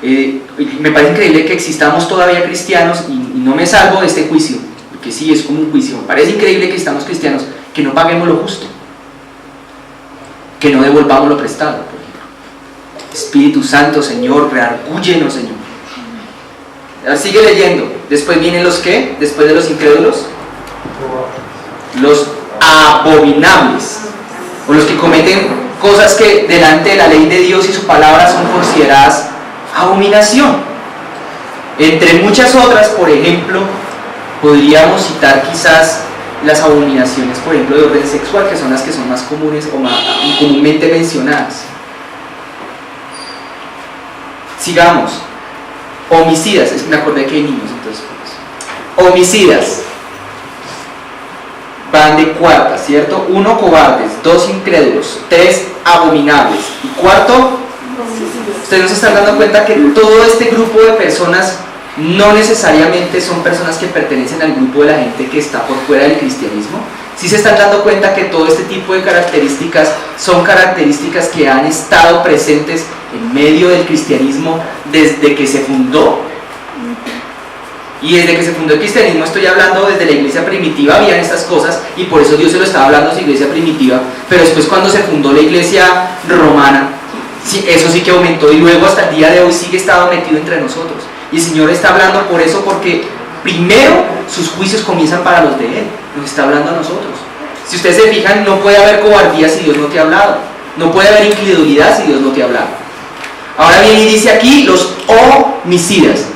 [SPEAKER 1] Me parece increíble que existamos todavía cristianos, y no me salvo de este juicio, porque sí, es como un juicio. Me parece increíble que estamos cristianos, que no paguemos lo justo, que no devolvamos lo prestado, por ejemplo. Espíritu Santo, Señor, reargúyenos, Señor. Ahora sigue leyendo. Después vienen los ¿qué? Después de los incrédulos, los abominables, o los que cometen cosas que delante de la ley de Dios y su palabra son consideradas abominación. Entre muchas otras, por ejemplo, podríamos citar quizás las abominaciones, por ejemplo, de orden sexual, que son las que son más comunes o más comúnmente mencionadas. Sigamos. Homicidas, me acordé que hay niños, entonces homicidas van de cuarta, ¿cierto? 1, cobardes; 2, incrédulos; 3, abominables; y cuarto, ustedes no se están dando cuenta que todo este grupo de personas no necesariamente son personas que pertenecen al grupo de la gente que está por fuera del cristianismo. ¿Sí se están dando cuenta que todo este tipo de características son características que han estado presentes en medio del cristianismo desde que se fundó? Y desde que se fundó el cristianismo, estoy hablando desde la iglesia primitiva, habían estas cosas, y por eso Dios se lo estaba hablando a su iglesia primitiva. Pero después, cuando se fundó la iglesia romana, sí, eso sí que aumentó, y luego hasta el día de hoy sigue estando metido entre nosotros. Y el Señor está hablando por eso, porque primero sus juicios comienzan para los de Él, nos está hablando a nosotros. Si ustedes se fijan, no puede haber cobardía si Dios no te ha hablado, no puede haber incredulidad si Dios no te ha hablado. Ahora bien, y dice aquí los homicidas.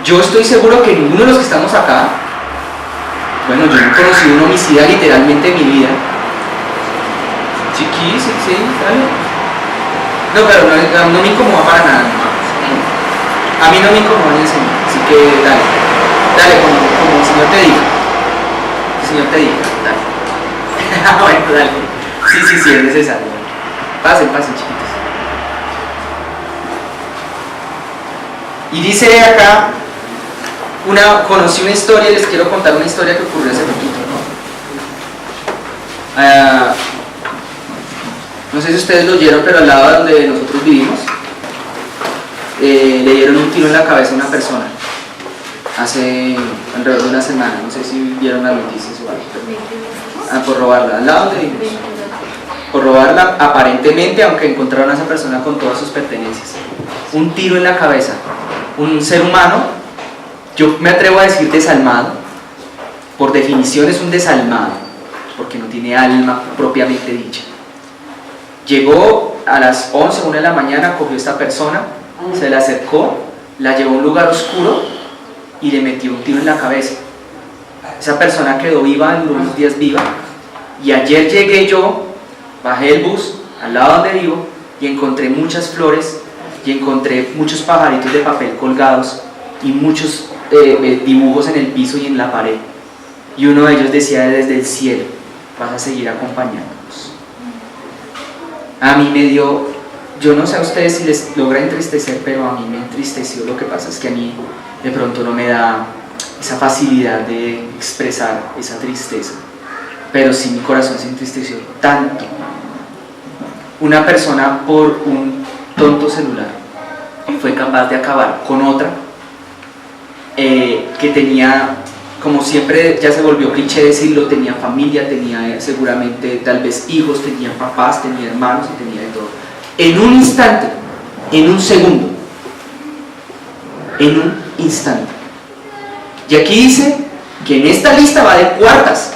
[SPEAKER 1] Yo estoy seguro que ninguno de los que estamos acá, bueno, yo no he conocido un homicida literalmente en mi vida. Chiquis, sí, dale. No, pero no me incomoda para nada. A mí no me incomoda ni el Señor, así que dale, como el Señor te diga. El Señor te diga, dale. Bueno, dale. Sí, es necesario. Pasen, chiquitos. Y dice acá, conocí una historia, les quiero contar una historia que ocurrió hace poquito, ¿no? No sé si ustedes lo oyeron, pero al lado donde nosotros vivimos, le dieron un tiro en la cabeza a una persona hace alrededor de una semana. No sé si vieron las noticias o algo. Por robarla, al lado donde vivimos. Por robarla, aparentemente, aunque encontraron a esa persona con todas sus pertenencias. Un tiro en la cabeza. Un ser humano, yo me atrevo a decir desalmado. Por definición es un desalmado, porque no tiene alma propiamente dicha. Llegó a las 11, 1 de la mañana, cogió a esta persona, se le acercó, la llevó a un lugar oscuro y le metió un tiro en la cabeza. Esa persona quedó viva, duró unos días viva, y ayer llegué yo, bajé el bus al lado donde vivo y encontré muchas flores y encontré muchos pajaritos de papel colgados y muchos dibujos en el piso y en la pared, y uno de ellos decía: desde el cielo vas a seguir acompañándonos. A mí me dio, yo no sé a ustedes si les logra entristecer, pero a mí me entristeció. Lo que pasa es que a mí de pronto no me da esa facilidad de expresar esa tristeza, pero sí mi corazón se entristeció tanto. Una persona, por un tonto celular, fue capaz de acabar con otra que tenía, como siempre ya se volvió cliché decirlo, tenía familia, tenía seguramente tal vez hijos, tenía papás, tenía hermanos y tenía de todo. En un instante, en un segundo, en un instante. Y aquí dice que en esta lista va de cuartas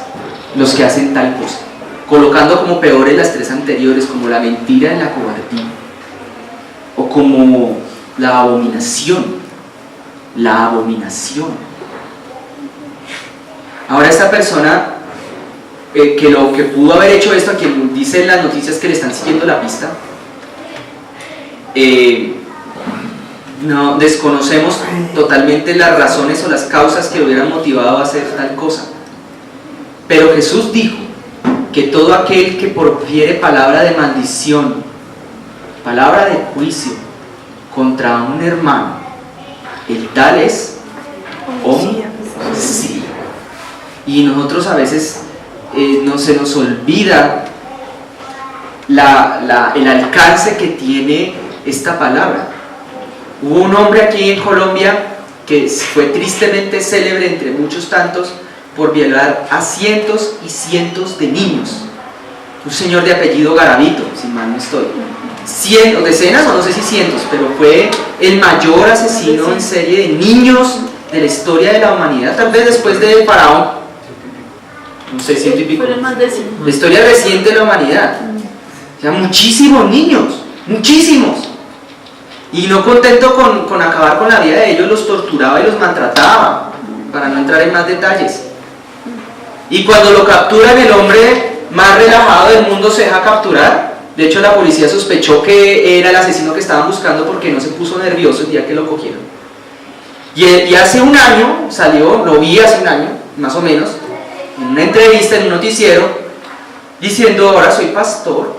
[SPEAKER 1] los que hacen tal cosa, colocando como peores las tres anteriores, como la mentira y la cobardía, o como la abominación. La abominación. Ahora esta persona que lo que pudo haber hecho esto, a quien dice en las noticias que le están siguiendo la pista, no desconocemos totalmente las razones o las causas que lo hubieran motivado a hacer tal cosa, pero Jesús dijo que todo aquel que profiere palabra de maldición, palabra de juicio contra un hermano, el tal es homicida. Y nosotros a veces no se nos olvida el alcance que tiene esta palabra. Hubo un hombre aquí en Colombia que fue tristemente célebre entre muchos tantos por violar a cientos y cientos de niños. Un señor de apellido Garavito, si mal no estoy. Cientos, decenas o no sé si cientos, pero fue el mayor asesino en serie de niños de la historia de la humanidad, tal vez después del faraón. No sé, 100 y pico. La historia reciente de la humanidad. O sea, muchísimos niños, muchísimos. Y no contento con acabar con la vida de ellos, los torturaba y los maltrataba, para no entrar en más detalles. Y cuando lo capturan, el hombre más relajado del mundo se deja capturar. De hecho, la policía sospechó que era el asesino que estaban buscando porque no se puso nervioso el día que lo cogieron. Y hace un año salió, lo vi hace un año, más o menos, en una entrevista en un noticiero, diciendo: ahora soy pastor.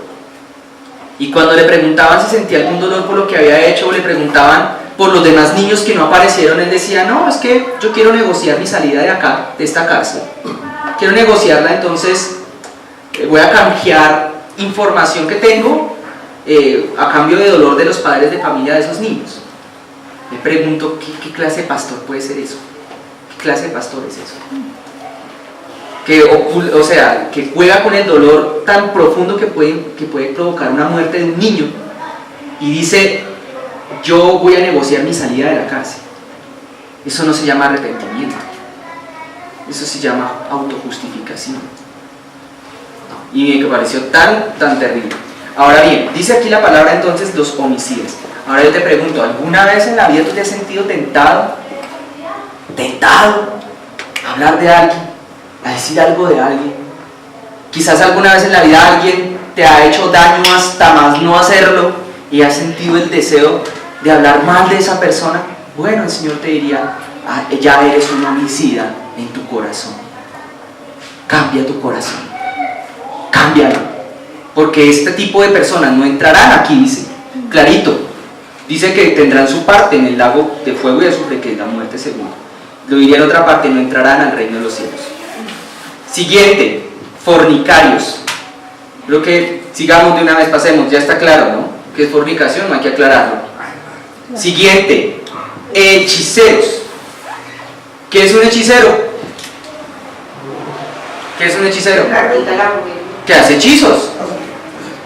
[SPEAKER 1] Y cuando le preguntaban si sentía algún dolor por lo que había hecho, o le preguntaban por los demás niños que no aparecieron, él decía: no, es que yo quiero negociar mi salida de acá, de esta cárcel. Quiero negociarla, entonces voy a canjear información que tengo a cambio de dolor de los padres de familia de esos niños. Me pregunto, ¿qué clase de pastor puede ser eso? ¿Qué clase de pastor es eso? Que juega con el dolor tan profundo que puede provocar una muerte de un niño y dice: yo voy a negociar mi salida de la cárcel. Eso no se llama arrepentimiento, eso se llama autojustificación. Y me pareció tan terrible. Ahora bien, dice aquí la palabra entonces los homicidas. Ahora yo te pregunto, ¿alguna vez en la vida tú te has sentido tentado a hablar de alguien, a decir algo de alguien? Quizás alguna vez en la vida alguien te ha hecho daño hasta más no hacerlo y has sentido el deseo de hablar mal de esa persona. Bueno, el Señor te diría, ya eres un homicida en tu corazón. Cambia tu corazón, cámbialo, porque este tipo de personas no entrarán aquí, dice, clarito, dice que tendrán su parte en el lago de fuego y de azufre, que es la muerte segunda. Lo diría en otra parte, no entrarán al reino de los cielos. Siguiente, fornicarios. Creo que sigamos de una vez, pasemos, ya está claro, ¿no? ¿Qué es fornicación? No hay que aclararlo. Siguiente, hechiceros. ¿Qué es un hechicero? ¿Qué es un hechicero? Que hace hechizos.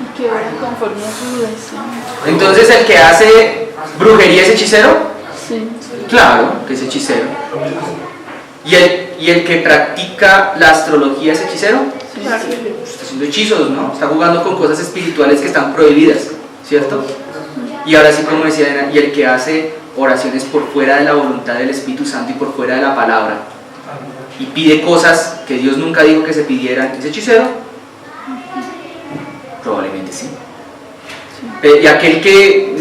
[SPEAKER 2] Y que obra conforme a su deseo.
[SPEAKER 1] Entonces, ¿el que hace brujería es hechicero?
[SPEAKER 2] Sí.
[SPEAKER 1] Claro, que es hechicero. ¿Y el que practica la astrología es hechicero?
[SPEAKER 2] Sí.
[SPEAKER 1] Está haciendo hechizos, ¿no? Está jugando con cosas espirituales que están prohibidas, ¿cierto? Y ahora sí, como decía Ana, y el que hace oraciones por fuera de la voluntad del Espíritu Santo y por fuera de la palabra, y pide cosas que Dios nunca dijo que se pidieran, ¿es hechicero? Probablemente sí. Y aquel que,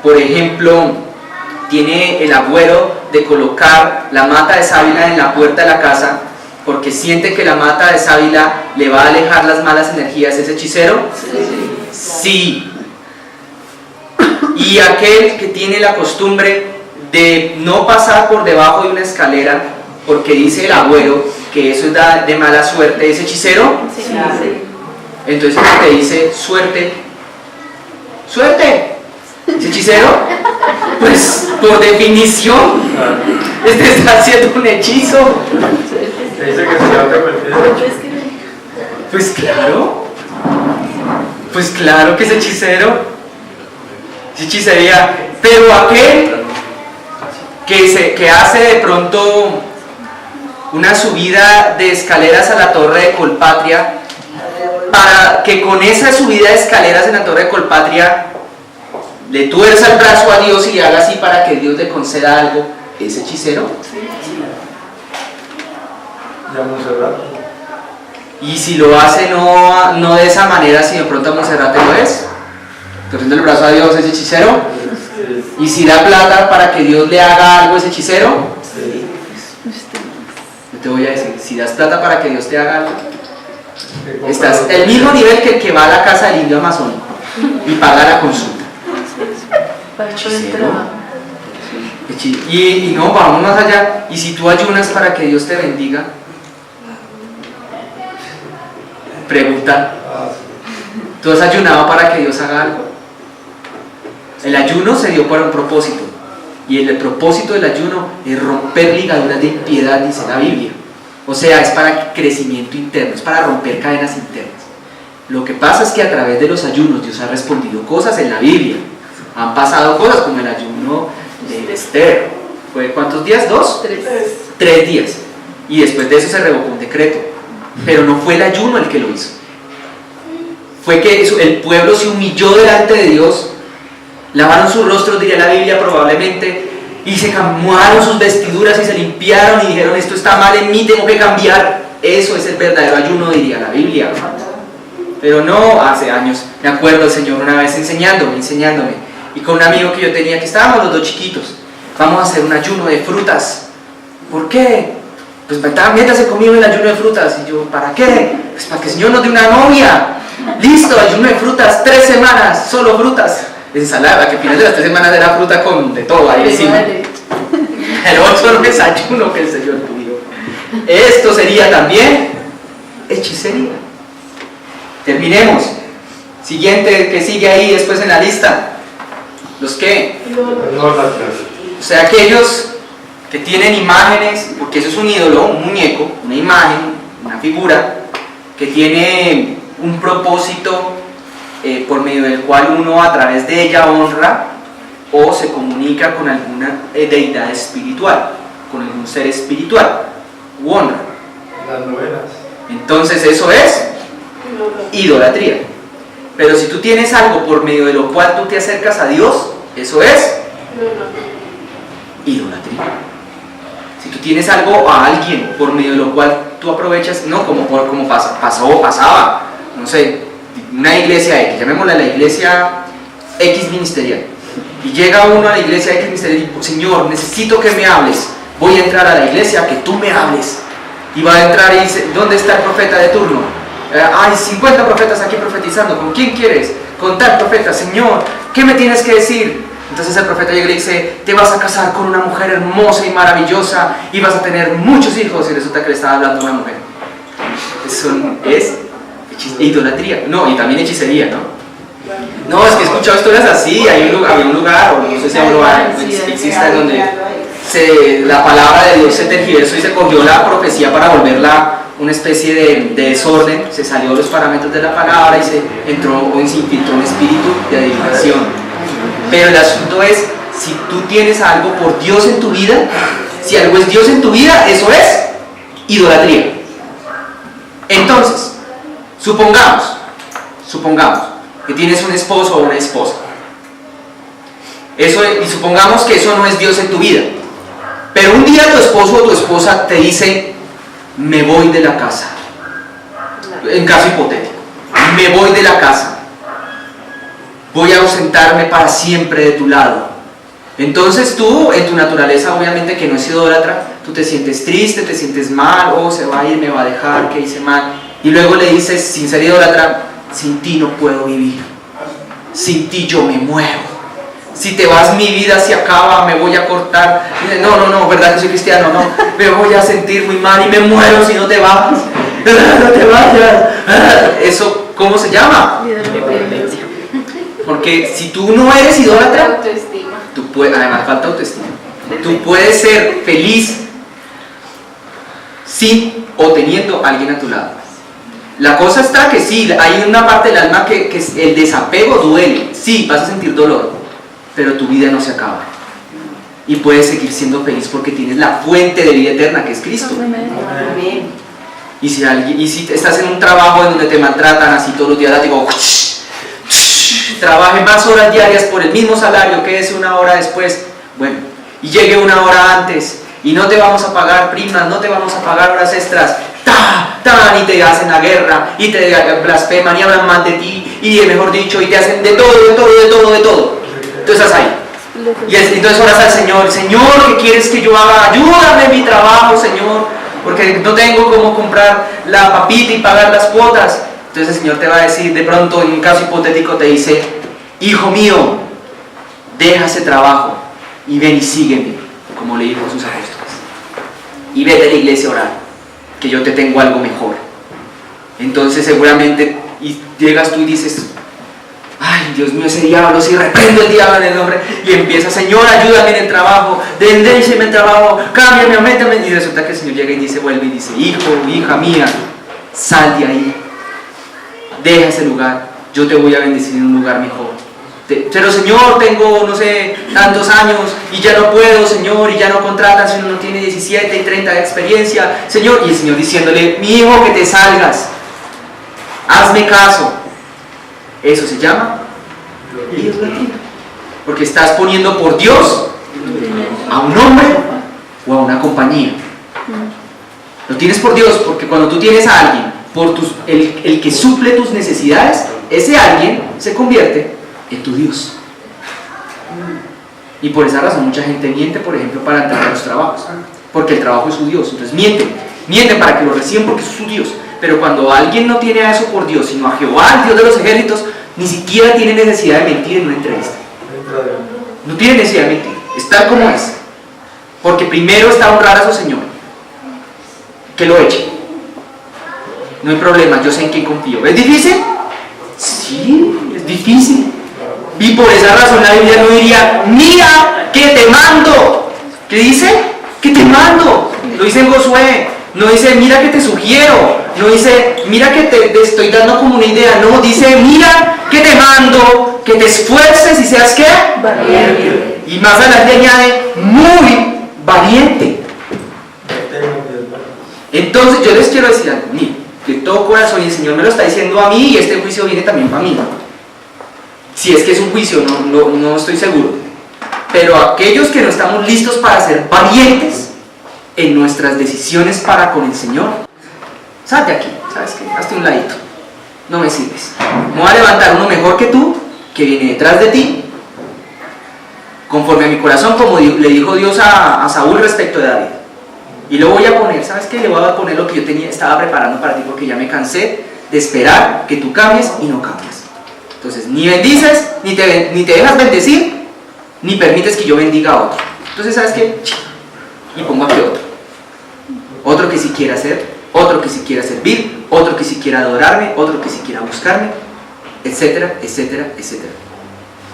[SPEAKER 1] por ejemplo, tiene el agüero de colocar la mata de sábila en la puerta de la casa porque siente que la mata de sábila le va a alejar las malas energías, ¿es hechicero? Sí. Y aquel que tiene la costumbre de no pasar por debajo de una escalera porque dice el agüero que eso es de mala suerte, ¿es hechicero?
[SPEAKER 2] Sí.
[SPEAKER 1] Entonces te dice suerte, ¿es hechicero? Pues por definición este está haciendo un hechizo.
[SPEAKER 3] Te dice que se va a convertir
[SPEAKER 1] Pues claro que es hechicero, es hechicería. Pero aquel que hace de pronto una subida de escaleras a la Torre de Colpatria, para que con esa subida de escaleras en la Torre de Colpatria le tuerza el brazo a Dios y le haga así para que Dios le conceda algo, ¿es hechicero?
[SPEAKER 3] ya Monserrat.
[SPEAKER 1] Y si lo hace no de esa manera, si de pronto a Monserrat lo es, torciendo el brazo a Dios, ¿es hechicero? Y si da plata para que Dios le haga algo, ¿es hechicero? Yo te voy a decir, si das plata para que Dios te haga algo, estás el mismo nivel que el que va a la casa del indio amazónico y paga la consulta.
[SPEAKER 2] Para el trabajo.
[SPEAKER 1] Y no, vamos más allá. Y si tú ayunas para que Dios te bendiga, pregunta, ¿tú has ayunado para que Dios haga algo? El ayuno se dio para un propósito, y el propósito del ayuno es romper ligaduras de impiedad, dice la Biblia. O sea, es para crecimiento interno, es para romper cadenas internas. Lo que pasa es que a través de los ayunos Dios ha respondido cosas en la Biblia. Han pasado cosas como el ayuno de Esther. ¿Fue cuántos días? ¿2? 3 días. Y después de eso se revocó un decreto. Pero no fue el ayuno el que lo hizo. Fue que el pueblo se humilló delante de Dios, lavaron sus rostros, diría la Biblia probablemente, y se cambiaron sus vestiduras y se limpiaron y dijeron: esto está mal en mí, tengo que cambiar. Eso es el verdadero ayuno, diría la Biblia. Pero no, hace años me acuerdo el Señor una vez enseñándome, y con un amigo que yo tenía, que estábamos los dos chiquitos, vamos a hacer un ayuno de frutas. ¿Por qué? Pues métase conmigo en el ayuno de frutas. Y yo, ¿para qué? Pues para que el Señor nos dé una novia. Listo, ayuno de frutas, 3 semanas, solo frutas. Ensalada, que al final de las 3 semanas era fruta con de todo ahí encima. El otro no es ayuno que el Señor pidió. Esto sería también hechicería. Terminemos. Siguiente que sigue ahí después en la lista. ¿Los qué? O sea, aquellos que tienen imágenes, porque eso es un ídolo, un muñeco, una imagen, una figura, que tiene un propósito por medio del cual uno a través de ella honra o se comunica con alguna deidad espiritual, con algún ser espiritual, u honra.
[SPEAKER 3] Las novenas.
[SPEAKER 1] Entonces eso es idolatría. Pero si tú tienes algo por medio de lo cual tú te acercas a Dios, eso es idolatría. Si tú tienes algo a alguien por medio de lo cual tú aprovechas, no como pasaba, no sé, una iglesia X, llamémosla la iglesia X ministerial, y llega uno a la iglesia X ministerial y dice: Señor, necesito que me hables, voy a entrar a la iglesia, que tú me hables. Y va a entrar y dice: ¿dónde está el profeta de turno? Hay 50 profetas aquí profetizando, ¿con quién quieres? Con tal profeta. Señor, ¿qué me tienes que decir? Entonces el profeta llega y le dice: te vas a casar con una mujer hermosa y maravillosa y vas a tener muchos hijos, y resulta que le estaba hablando a una mujer. Eso es idolatría, no, y también hechicería, ¿no? No, es que he escuchado historias así. Había un lugar, o no sé si hay un lugar, existe, donde la palabra de Dios se tergiversó y se cogió la profecía para volverla una especie de desorden, se salió de los parámetros de la palabra y se infiltró un espíritu de adivinación. Pero el asunto es, si tú tienes algo por Dios en tu vida, si algo es Dios en tu vida, eso es idolatría. Entonces, supongamos que tienes un esposo o una esposa, y supongamos que eso no es Dios en tu vida, pero un día tu esposo o tu esposa te dice: me voy de la casa. En caso hipotético, me voy de la casa, voy a ausentarme para siempre de tu lado. Entonces tú, en tu naturaleza, obviamente que no es idólatra, tú te sientes triste, te sientes mal: oh, se va a ir, me va a dejar, que hice mal. Y luego le dices, sin ser idólatra: sin ti no puedo vivir, sin ti yo me muero. Si te vas, mi vida se acaba, me voy a cortar. No, ¿verdad que soy cristiano? No, me voy a sentir muy mal y me muero si no te vas. No te vayas. ¿Eso cómo se llama? Porque si tú no eres idólatra, tú puedes, además falta autoestima. Tú puedes ser feliz sin o teniendo a alguien a tu lado. La cosa está que sí, hay una parte del alma que el desapego duele. Sí, vas a sentir dolor, pero tu vida no se acaba y puedes seguir siendo feliz porque tienes la fuente de vida eterna, que es Cristo. Amén. Y si estás en un trabajo en donde te maltratan así todos los días, digo: trabaje más horas diarias por el mismo salario, quédese una hora después, bueno, y llegue una hora antes, y no te vamos a pagar primas, no te vamos a pagar horas extras, y te hacen la guerra, y te blasfeman y hablan mal de ti, y mejor dicho, y te hacen de todo. Tú estás ahí. Y entonces oras al Señor: Señor, ¿qué quieres que yo haga? Ayúdame en mi trabajo, Señor, porque no tengo cómo comprar la papita y pagar las cuotas. Entonces el Señor te va a decir, de pronto, en un caso hipotético, te dice: hijo mío, deja ese trabajo y ven y sígueme, como le dijo a sus apóstoles, y vete a la iglesia a orar, que yo te tengo algo mejor. Entonces seguramente llegas tú y dices: ay, Dios mío, ese diablo, si reprendo el diablo en el nombre, y empieza: Señor, ayúdame en el trabajo, bendíceme el trabajo, cámbiame, auméntame. Y resulta que el Señor llega y vuelve y dice: hijo, hija mía, sal de ahí, deja ese lugar, yo te voy a bendecir en un lugar mejor. Pero Señor, tengo, no sé, tantos años y ya no puedo, Señor, y ya no contratan si uno no tiene 17 y 30 de experiencia, Señor. Y el Señor diciéndole: mi hijo, que te salgas, hazme caso. Eso se llama idolatría, porque estás poniendo por Dios a un hombre o a una compañía. Lo tienes por Dios, porque cuando tú tienes a alguien, el que suple tus necesidades, ese alguien se convierte en tu Dios. Y por esa razón mucha gente miente, por ejemplo, para entrar a los trabajos, porque el trabajo es su Dios. Entonces mienten para que lo reciban porque es su Dios. Pero cuando alguien no tiene a eso por Dios, sino a Jehová, el Dios de los ejércitos, ni siquiera tiene necesidad de mentir en una entrevista. No tiene necesidad de mentir, es tal como es. Porque primero está honrar a su Señor. Que lo eche. No hay problema, yo sé en quién confío. ¿Es difícil? Sí, es difícil. Y por esa razón la Biblia no diría: mira que te mando. ¿Qué dice? Que te mando. Lo dice en Josué. No dice: mira que te sugiero. No dice: mira que te estoy dando como una idea. No, dice: mira que te mando, que te esfuerces y seas ¿qué? Valiente. Y más adelante añade: muy valiente. Entonces yo les quiero decir algo, mire, de todo corazón, y el Señor me lo está diciendo a mí, y este juicio viene también para mí. Si es que es un juicio, no estoy seguro. Pero aquellos que no estamos listos para ser valientes en nuestras decisiones para con el Señor, salte aquí, ¿sabes qué? Hazte un ladito, no me sirves. Me voy a levantar uno mejor que tú, que viene detrás de ti, conforme a mi corazón, como le dijo Dios a Saúl respecto de David. Y lo voy a poner, ¿sabes qué? Le voy a poner lo que yo estaba preparando para ti, porque ya me cansé de esperar que tú cambies y no cambies. Entonces, ni bendices, ni te dejas bendecir, ni permites que yo bendiga a otro. Entonces, ¿sabes qué? Y pongo aquí otro. Otro que sí quiera hacer, otro que sí quiera servir, otro que sí quiera adorarme, otro que sí quiera buscarme, etcétera, etcétera, etcétera.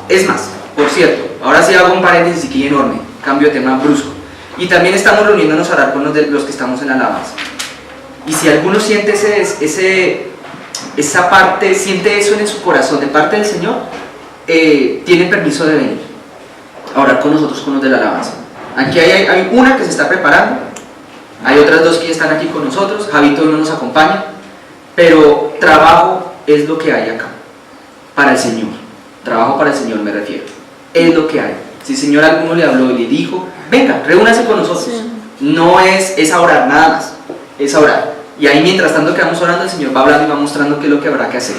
[SPEAKER 1] Es más, por cierto, ahora sí hago un paréntesis aquí enorme, cambio de tema brusco. Y también estamos reuniéndonos a orar con los que estamos en la alabanza. Y si alguno siente esa parte, siente eso en su corazón de parte del Señor, tiene permiso de venir a orar con nosotros, con los de la alabanza. Aquí hay una que se está preparando, hay otras dos que ya están aquí con nosotros. Javito no nos acompaña, pero trabajo es lo que hay acá, para el Señor. Trabajo para el Señor me refiero, es lo que hay. Si el Señor a alguno le habló y le dijo, venga, reúnase con nosotros, sí. No es a orar nada más, es a orar. Y ahí mientras tanto que vamos orando, el Señor va hablando y va mostrando qué es lo que habrá que hacer.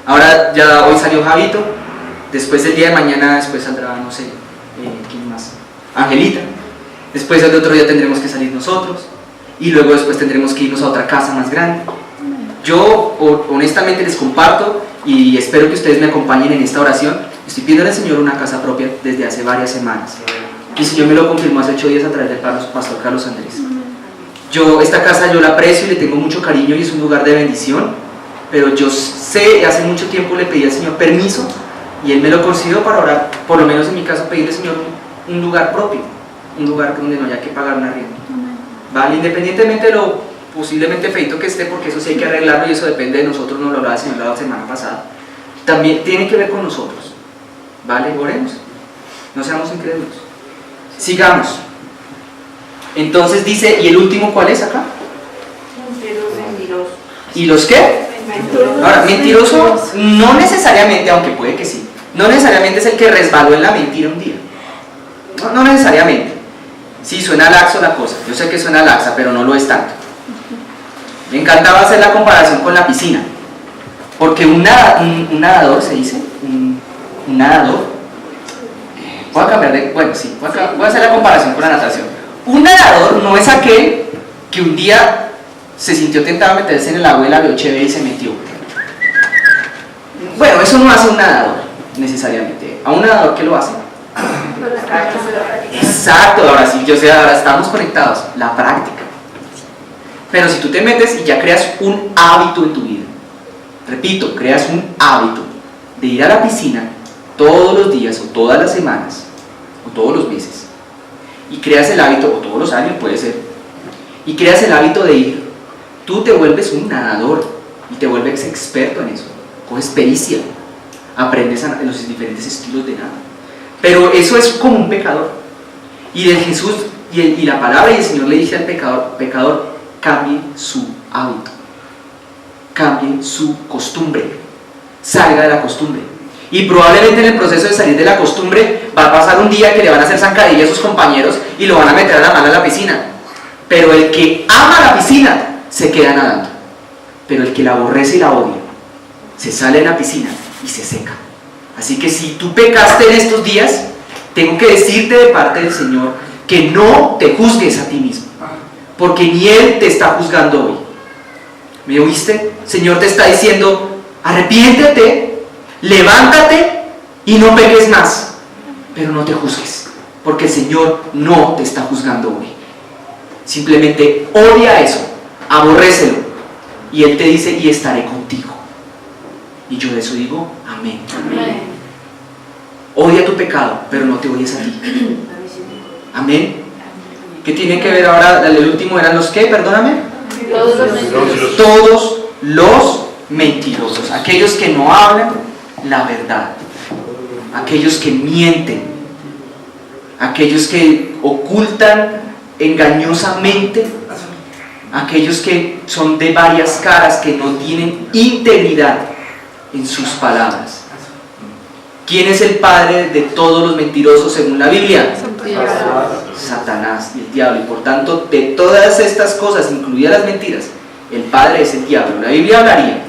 [SPEAKER 1] Ahora ya hoy salió Javito, después del día de mañana, después saldrá, no sé, ¿quién más? Angelita. Después del otro día tendremos que salir nosotros, y luego después tendremos que irnos a otra casa más grande. Yo honestamente les comparto, y espero que ustedes me acompañen en esta oración. Estoy pidiendo al Señor una casa propia desde hace varias semanas, y el Señor me lo confirmó hace 8 días a través del pastor Carlos Andrés. Esta casa yo la aprecio y le tengo mucho cariño, y es un lugar de bendición, pero yo sé, hace mucho tiempo le pedí al Señor permiso, y Él me lo concedió para orar, por lo menos en mi caso, pedirle al Señor un lugar propio, un lugar donde no haya que pagar un arriendo, ¿vale? Independientemente de lo posiblemente feito que esté, porque eso sí hay que arreglarlo, y eso depende de nosotros, nos lo hablaba el Señor la semana pasada. También tiene que ver con nosotros, ¿vale? Oremos, no seamos incrédulos. Sigamos. Entonces dice, ¿y el último cuál es acá?
[SPEAKER 4] Mentiroso.
[SPEAKER 1] ¿Y los qué? Ahora, mentiroso no necesariamente, aunque puede que sí, no necesariamente es el que resbaló en la mentira un día. No necesariamente. Sí, suena laxo la cosa, yo sé que suena laxa, pero no lo es tanto. Me encantaba hacer la comparación con la piscina, porque un nadador, ¿se dice? Un nadador. Voy a cambiar de... Bueno, sí, voy a hacer la comparación con la natación. Un nadador no es aquel que un día se sintió tentado a meterse en el agua y la vio chévere y se metió. Bueno, eso no hace un nadador, necesariamente. ¿A un nadador qué lo hace? Exacto, ahora sí, ahora estamos conectados. La práctica. Pero si tú te metes y ya creas un hábito en tu vida, repito, creas un hábito de ir a la piscina todos los días o todas las semanas o todos los meses, y creas el hábito, o todos los años puede ser, y creas el hábito de ir, tú te vuelves un nadador y te vuelves experto en eso, coges pericia, aprendes los diferentes estilos de nado. Pero eso es como un pecador, y de Jesús y la palabra y el Señor le dice al pecador, cambie su hábito, cambie su costumbre, salga de la costumbre. Y probablemente en el proceso de salir de la costumbre va a pasar un día que le van a hacer zancadilla a sus compañeros y lo van a meter a la mala a la piscina. Pero el que ama la piscina se queda nadando. Pero el que la aborrece y la odia se sale de la piscina y se seca. Así que si tú pecaste en estos días, tengo que decirte de parte del Señor que no te juzgues a ti mismo, porque ni Él te está juzgando hoy. ¿Me oíste? El Señor te está diciendo, arrepiéntete, levántate y no peques más, pero no te juzgues, porque el Señor no te está juzgando hoy. Simplemente odia eso, aborrécelo, y Él te dice, y estaré contigo. Y yo de eso digo, amén.
[SPEAKER 2] Amén.
[SPEAKER 1] Odia tu pecado, pero no te odies a ti. Amén. ¿Qué tiene que ver ahora? El último eran los ¿qué? Perdóname.
[SPEAKER 2] Todos los mentirosos.
[SPEAKER 1] Todos los mentirosos, aquellos que no hablan la verdad, aquellos que mienten, aquellos que ocultan engañosamente, aquellos que son de varias caras, que no tienen integridad en sus palabras. ¿Quién es el padre de todos los mentirosos según la Biblia? Satanás y el diablo. Y por tanto, de todas estas cosas, incluidas las mentiras, el padre es el diablo. La Biblia hablaría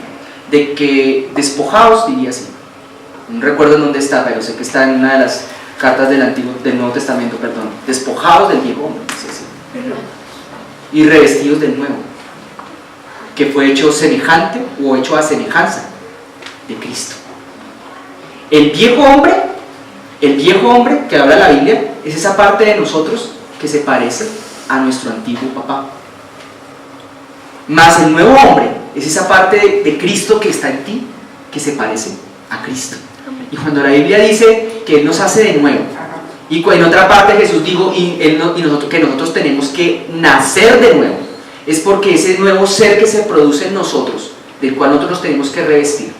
[SPEAKER 1] de que despojaos, diría así. No recuerdo en dónde está, pero sé que está en una de las cartas del Nuevo Testamento, perdón. Despojaos del viejo hombre, dice así. Y revestidos del nuevo, que fue hecho semejante o hecho a semejanza de Cristo. El viejo hombre que habla la Biblia, es esa parte de nosotros que se parece a nuestro antiguo papá. Más el nuevo hombre es esa parte de Cristo que está en ti, que se parece a Cristo. Y cuando la Biblia dice que Él nos hace de nuevo, y en otra parte Jesús dijo que nosotros tenemos que nacer de nuevo, es porque ese nuevo ser que se produce en nosotros, del cual nosotros nos tenemos que revestir,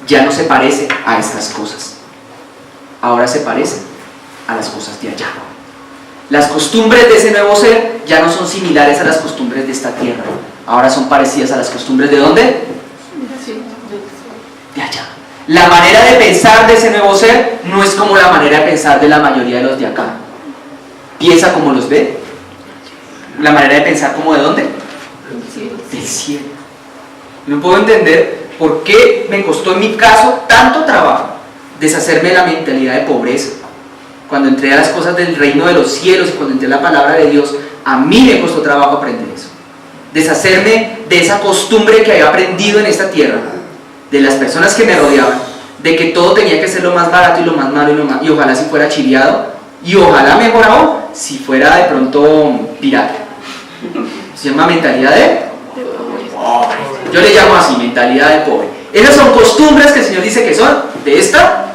[SPEAKER 1] ya no se parece a estas cosas. Ahora se parece a las cosas de allá. Las costumbres de ese nuevo ser ya no son similares a las costumbres de esta tierra. Ahora son parecidas a las costumbres ¿de dónde? De allá. La manera de pensar de ese nuevo ser no es como la manera de pensar de la mayoría de los de acá. Piensa como los de. La manera de pensar como ¿de dónde? Del cielo. No puedo entender por qué me costó en mi caso tanto trabajo deshacerme de la mentalidad de pobreza. Cuando entré a las cosas del reino de los cielos y cuando entré a la palabra de Dios, a mí me costó trabajo aprender eso. Deshacerme de esa costumbre que había aprendido en esta tierra, de las personas que me rodeaban, de que todo tenía que ser lo más barato y lo más malo y ojalá si fuera chiviado, y ojalá mejor aún si fuera de pronto pirata. Se llama mentalidad de pobre. Yo le llamo así, mentalidad de pobre. Esas son costumbres que el Señor dice que son de esta.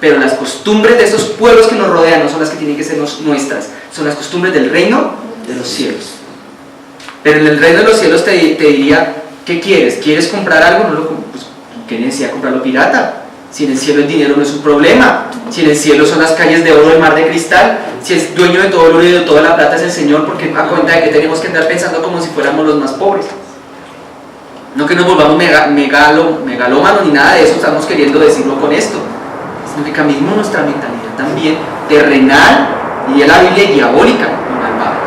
[SPEAKER 1] Pero las costumbres de esos pueblos que nos rodean no son las que tienen que ser nuestras, son las costumbres del reino de los cielos. Pero en el reino de los cielos te diría, ¿qué quieres? ¿Quieres comprar algo? No lo pues, ¿qué necesidad de comprarlo pirata? Si en el cielo el dinero no es un problema, si en el cielo son las calles de oro, el mar de cristal, si el dueño de todo el oro y de toda la plata es el Señor, porque a cuenta de que tenemos que andar pensando como si fuéramos los más pobres. No que nos volvamos megalómanos ni nada de eso, estamos queriendo decirlo con esto, sino que cambiemos nuestra mentalidad también terrenal y de la Biblia diabólica y malvada,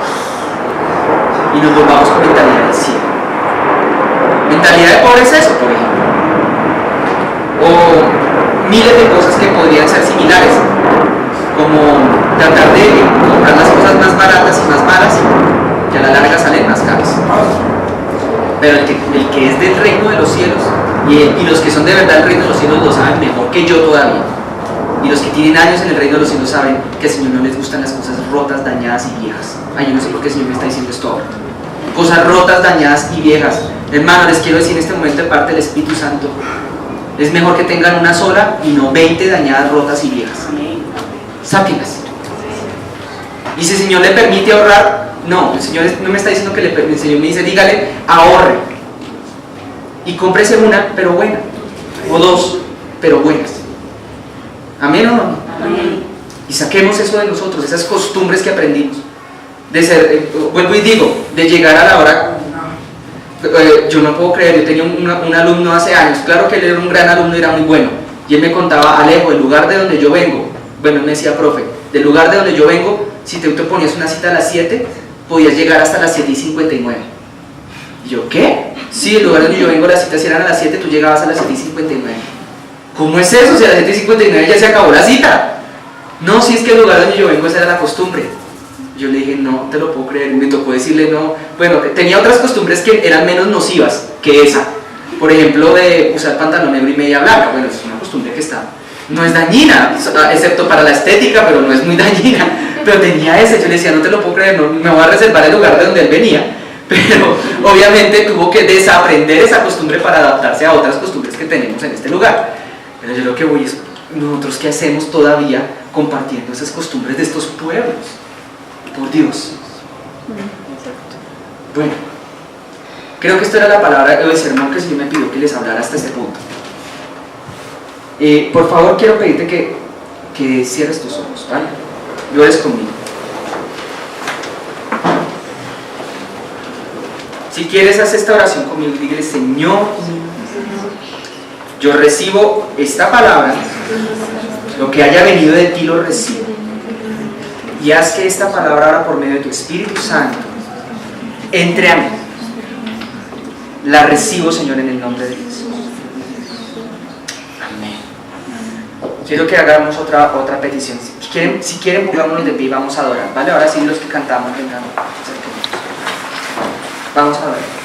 [SPEAKER 1] y nos volvamos con mentalidad del cielo. Mentalidad de pobreza es eso, por ejemplo, o miles de cosas que podrían ser similares, como tratar de comprar las cosas más baratas y más malas, que a la larga salen más caras. Pero el que es del reino de los cielos, y los que son de verdad del reino de los cielos lo saben mejor que yo todavía, y los que tienen años en el reino de los cielos saben que al Señor no les gustan las cosas rotas, dañadas y viejas. Ay, yo no sé por qué el Señor me está diciendo esto ahora. Cosas rotas, dañadas y viejas. Hermano, les quiero decir en este momento de parte del Espíritu Santo, es mejor que tengan una sola y no 20 dañadas, rotas y viejas. Sáquenlas. Y si el Señor le permite ahorrar, no, el Señor no me está diciendo que le permite, el Señor me dice, dígale, ahorre y cómprese una, pero buena, o dos, pero buenas. ¿Amén o no? Amén. Y saquemos eso de nosotros, esas costumbres que aprendimos, de ser, vuelvo y digo, de llegar a la hora. Yo no puedo creer, yo tenía un alumno hace años, claro que él era un gran alumno y era muy bueno, y él me contaba, Alejo, el lugar de donde yo vengo, bueno, me decía, profe, del lugar de donde yo vengo, si te ponías una cita a las 7, podías llegar hasta las 7:59. Y yo, ¿qué? Sí, el lugar donde yo vengo, las citas eran a las 7, tú llegabas a las 7:59. ¿Cómo es eso? Si a las 7:59 ya se acabó la cita. No, si es que el lugar donde yo vengo, esa era la costumbre. Yo le dije, no te lo puedo creer, me tocó decirle no. Bueno, tenía otras costumbres que eran menos nocivas que esa. Por ejemplo, de usar pantalón negro y media blanca. Bueno, es una costumbre que no es dañina, excepto para la estética, pero no es muy dañina. Pero tenía ese, yo le decía, no te lo puedo creer, no, me voy a reservar el lugar de donde él venía. Pero obviamente tuvo que desaprender esa costumbre para adaptarse a otras costumbres que tenemos en este lugar. Pero yo lo que voy es, nosotros qué hacemos todavía compartiendo esas costumbres de estos pueblos. Por Dios. Bueno, creo que esta era la palabra del sermón que el Señor me pidió que les hablara hasta este punto. Por favor, quiero pedirte que cierres tus ojos, ¿vale? Y ores conmigo. Si quieres, haz esta oración conmigo y dígale, Señor, Yo recibo esta palabra, lo que haya venido de ti lo recibo. Y haz que esta palabra ahora por medio de tu Espíritu Santo entre a mí. La recibo, Señor, en el nombre de Jesús. Amén. Quiero que hagamos otra petición. Si quieren, pongámonos de pie y vamos a adorar, ¿vale? Ahora sí, los que cantamos, vengan. Vamos a adorar.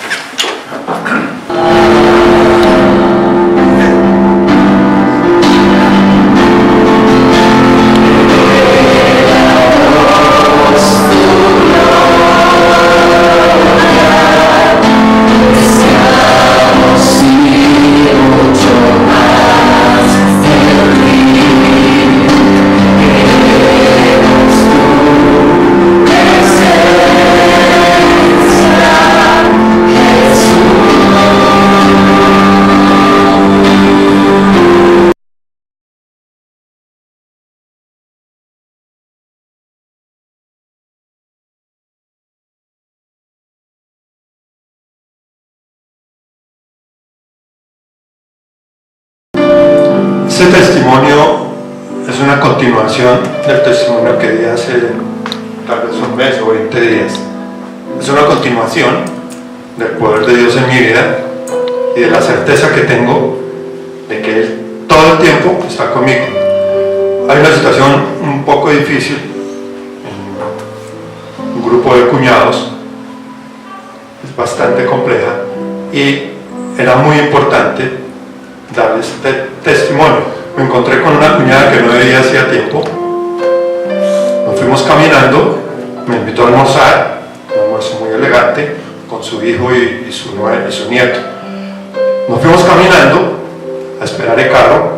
[SPEAKER 5] Este testimonio es una continuación del testimonio que di hace tal vez un mes o 20 días. Es una continuación del poder de Dios en mi vida y de la certeza que tengo de que Él todo el tiempo está conmigo. Hay una situación un poco difícil en un grupo de cuñados, es bastante compleja y era muy importante darles testimonio. Me encontré con una cuñada que no veía hacía tiempo. Nos fuimos caminando, me invitó a almorzar, un almuerzo muy elegante, con su hijo y su nieto. Nos fuimos caminando a esperar el carro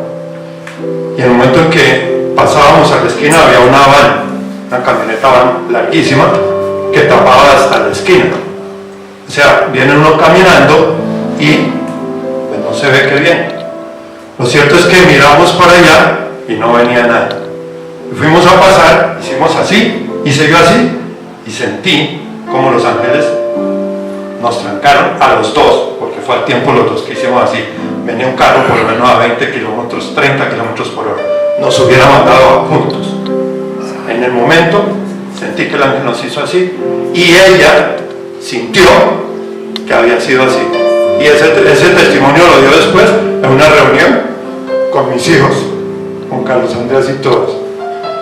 [SPEAKER 5] y en el momento en que pasábamos a la esquina había una camioneta van larguísima que tapaba hasta la esquina. O sea, viene uno caminando y pues, no se ve que viene. Lo cierto es que miramos para allá y no venía nada. Y fuimos a pasar, hicimos así, hice yo así y sentí como los ángeles nos trancaron a los dos, porque fue al tiempo los dos que hicimos así. Venía un carro por lo menos a 20 kilómetros, 30 kilómetros por hora. Nos hubiera mandado juntos. En el momento sentí que el ángel nos hizo así y ella sintió que había sido así. Y ese testimonio lo dio después en una reunión con mis hijos, con Carlos Andrés y todos.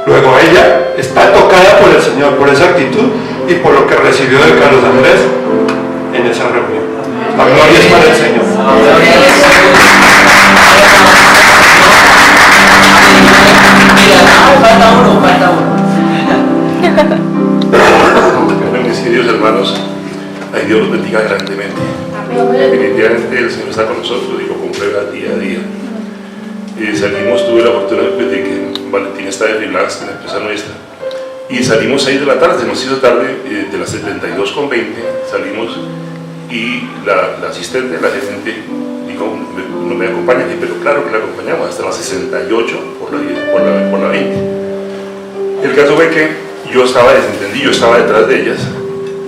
[SPEAKER 5] Luego ella está tocada por el Señor, por esa actitud y por lo que recibió de Carlos Andrés en esa reunión. La gloria es para el Señor.
[SPEAKER 1] Falta uno.
[SPEAKER 6] Bendecidos hermanos, ay, Dios los bendiga grandemente. Definitivamente el Señor está con nosotros y lo comprueba día a día. Salimos, tuve la oportunidad de que Valentín está de freelance en la empresa nuestra y salimos 6 de la tarde, nos hizo tarde, de las 72:20 salimos y la asistente, la gerente dijo, no me acompañan, pero claro que la acompañamos hasta las 68 por la 20. El caso fue que yo estaba desentendido, yo estaba detrás de ellas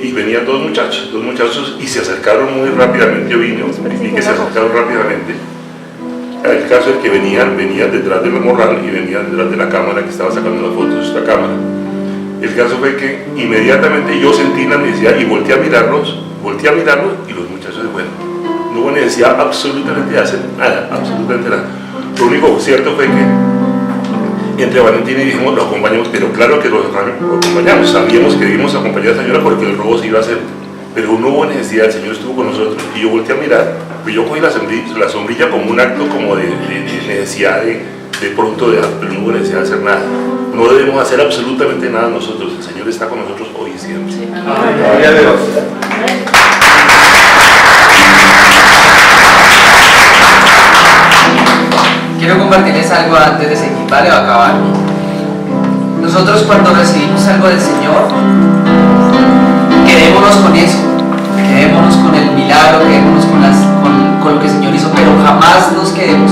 [SPEAKER 6] y venían dos muchachos y se acercaron muy rápidamente, yo vi que se acercaron rápidamente. El caso es que venían detrás del morral y venían detrás de la cámara que estaba sacando las fotos de esta cámara. El caso fue que inmediatamente yo sentí la necesidad y volteé a mirarlos y los muchachos se fueron. No hubo necesidad absolutamente de hacer nada, absolutamente nada. Lo único cierto fue que entre Valentín y dijimos, lo acompañamos, pero claro que lo acompañamos, sabíamos que debíamos acompañar a la señora porque el robo se iba a hacer, pero no hubo necesidad, el Señor estuvo con nosotros y yo volteé a mirar, pues yo cogí la sombrilla como un acto como de necesidad de pronto, pero no hubo necesidad de hacer nada. No debemos hacer absolutamente nada nosotros, el Señor está con nosotros hoy y siempre. Sí.
[SPEAKER 3] Gloria a Dios.
[SPEAKER 1] Quiero compartirles algo antes de seguir, ¿vale? O acabar. Nosotros cuando recibimos algo del Señor, quedémonos con eso, quedémonos con el milagro, quedémonos con lo que el Señor hizo, pero jamás nos quedemos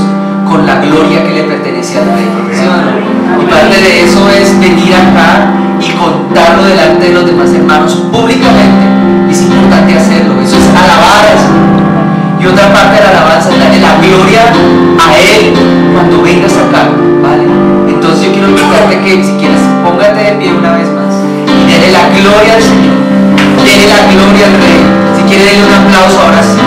[SPEAKER 1] con la gloria que le pertenece al Rey. ¿Sí o no? Y parte de eso es venir acá y contarlo delante de los demás hermanos públicamente. Es importante hacerlo, eso es alabar al Señor. Y otra parte de la alabanza es la darle la gloria a Él cuando vengas acá, ¿vale? Entonces yo quiero invitarte que si quieres póngate de pie una vez más y dele la gloria al Señor, dele la gloria al Rey. Si quiere denle un aplauso ahora sí.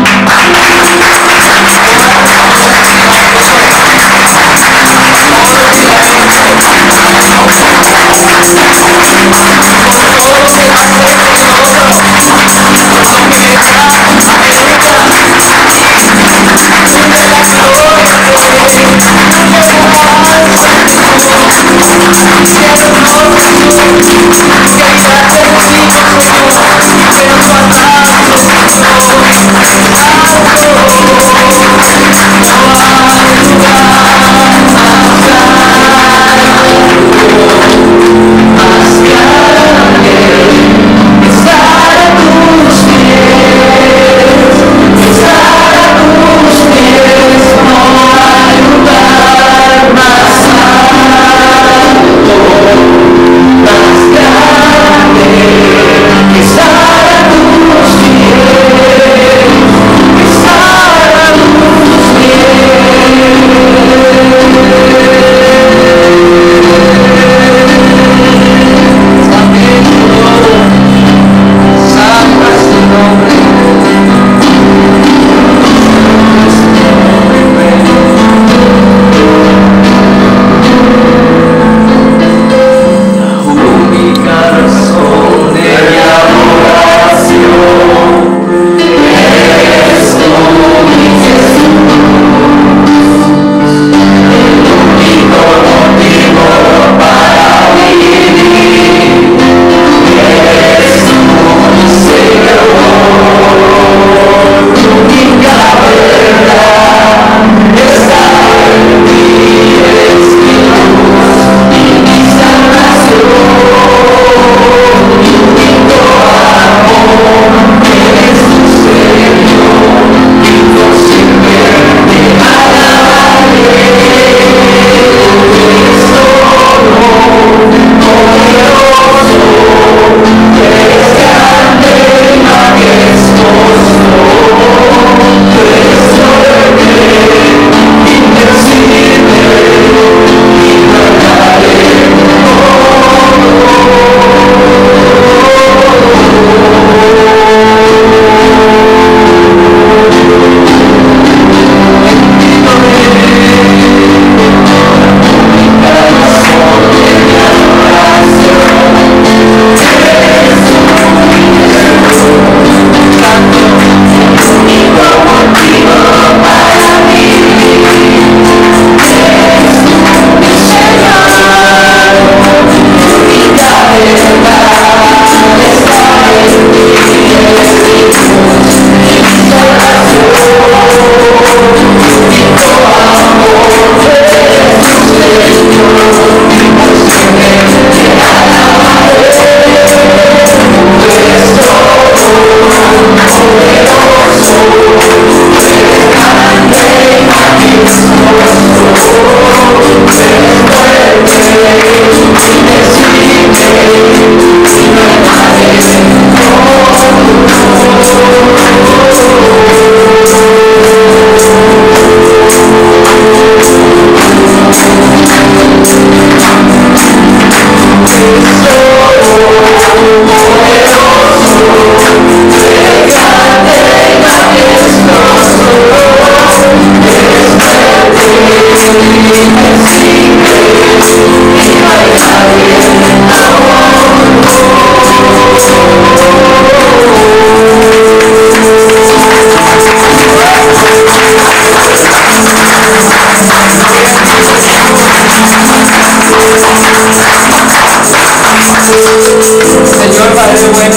[SPEAKER 1] Señor Padre bueno,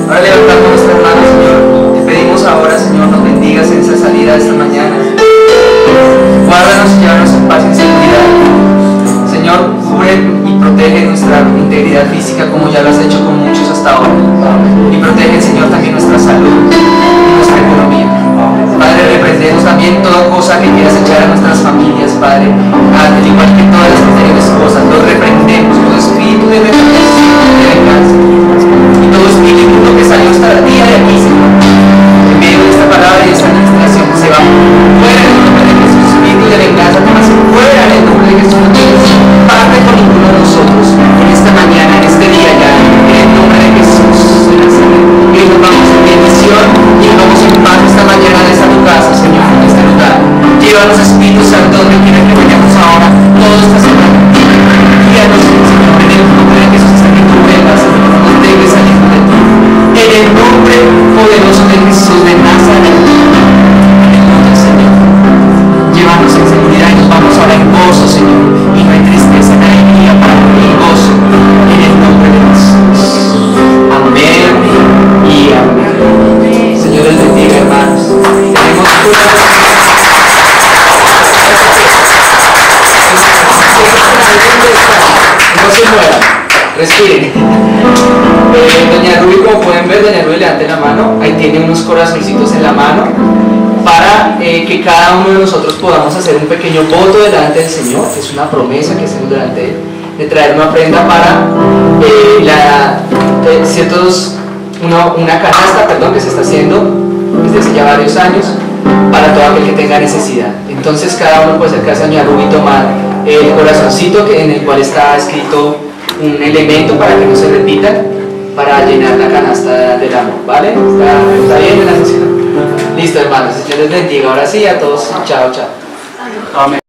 [SPEAKER 1] ahora levantamos nuestras manos, Señor. Te pedimos ahora, Señor, nos bendigas en esa salida de esta mañana. Guárdanos y llévanos en paz y en seguridad. Señor, cubre y protege nuestra integridad física como ya lo has hecho con muchos hasta ahora. Y protege, Señor, también nuestra salud y nuestra economía. Padre, reprendemos también toda cosa que quieras echar a nuestras familias, Padre. Al igual que todas las anteriores cosas, los reprendemos, todo espíritu de represión, de venganza. Y todo espíritu que salió hasta el día de aquí, Señor. En medio de esta palabra y de esta administración se va fuera de respiren. Doña Ruby, como pueden ver, Doña Ruby levante la mano, ahí tiene unos corazoncitos en la mano, para que cada uno de nosotros podamos hacer un pequeño voto delante del Señor, que es una promesa que hacemos delante de Él, de traer una ofrenda para una canasta, que se está haciendo desde hace ya varios años, para todo aquel que tenga necesidad. Entonces cada uno puede acercarse a Doña Ruby y tomar el corazoncito en el cual está escrito un elemento para que no se repita, para llenar la canasta del amor, ¿vale? ¿Está bien en la sesión? Listo, hermanos, Dios les bendiga. Ahora sí, a todos, chao, chao. Amén.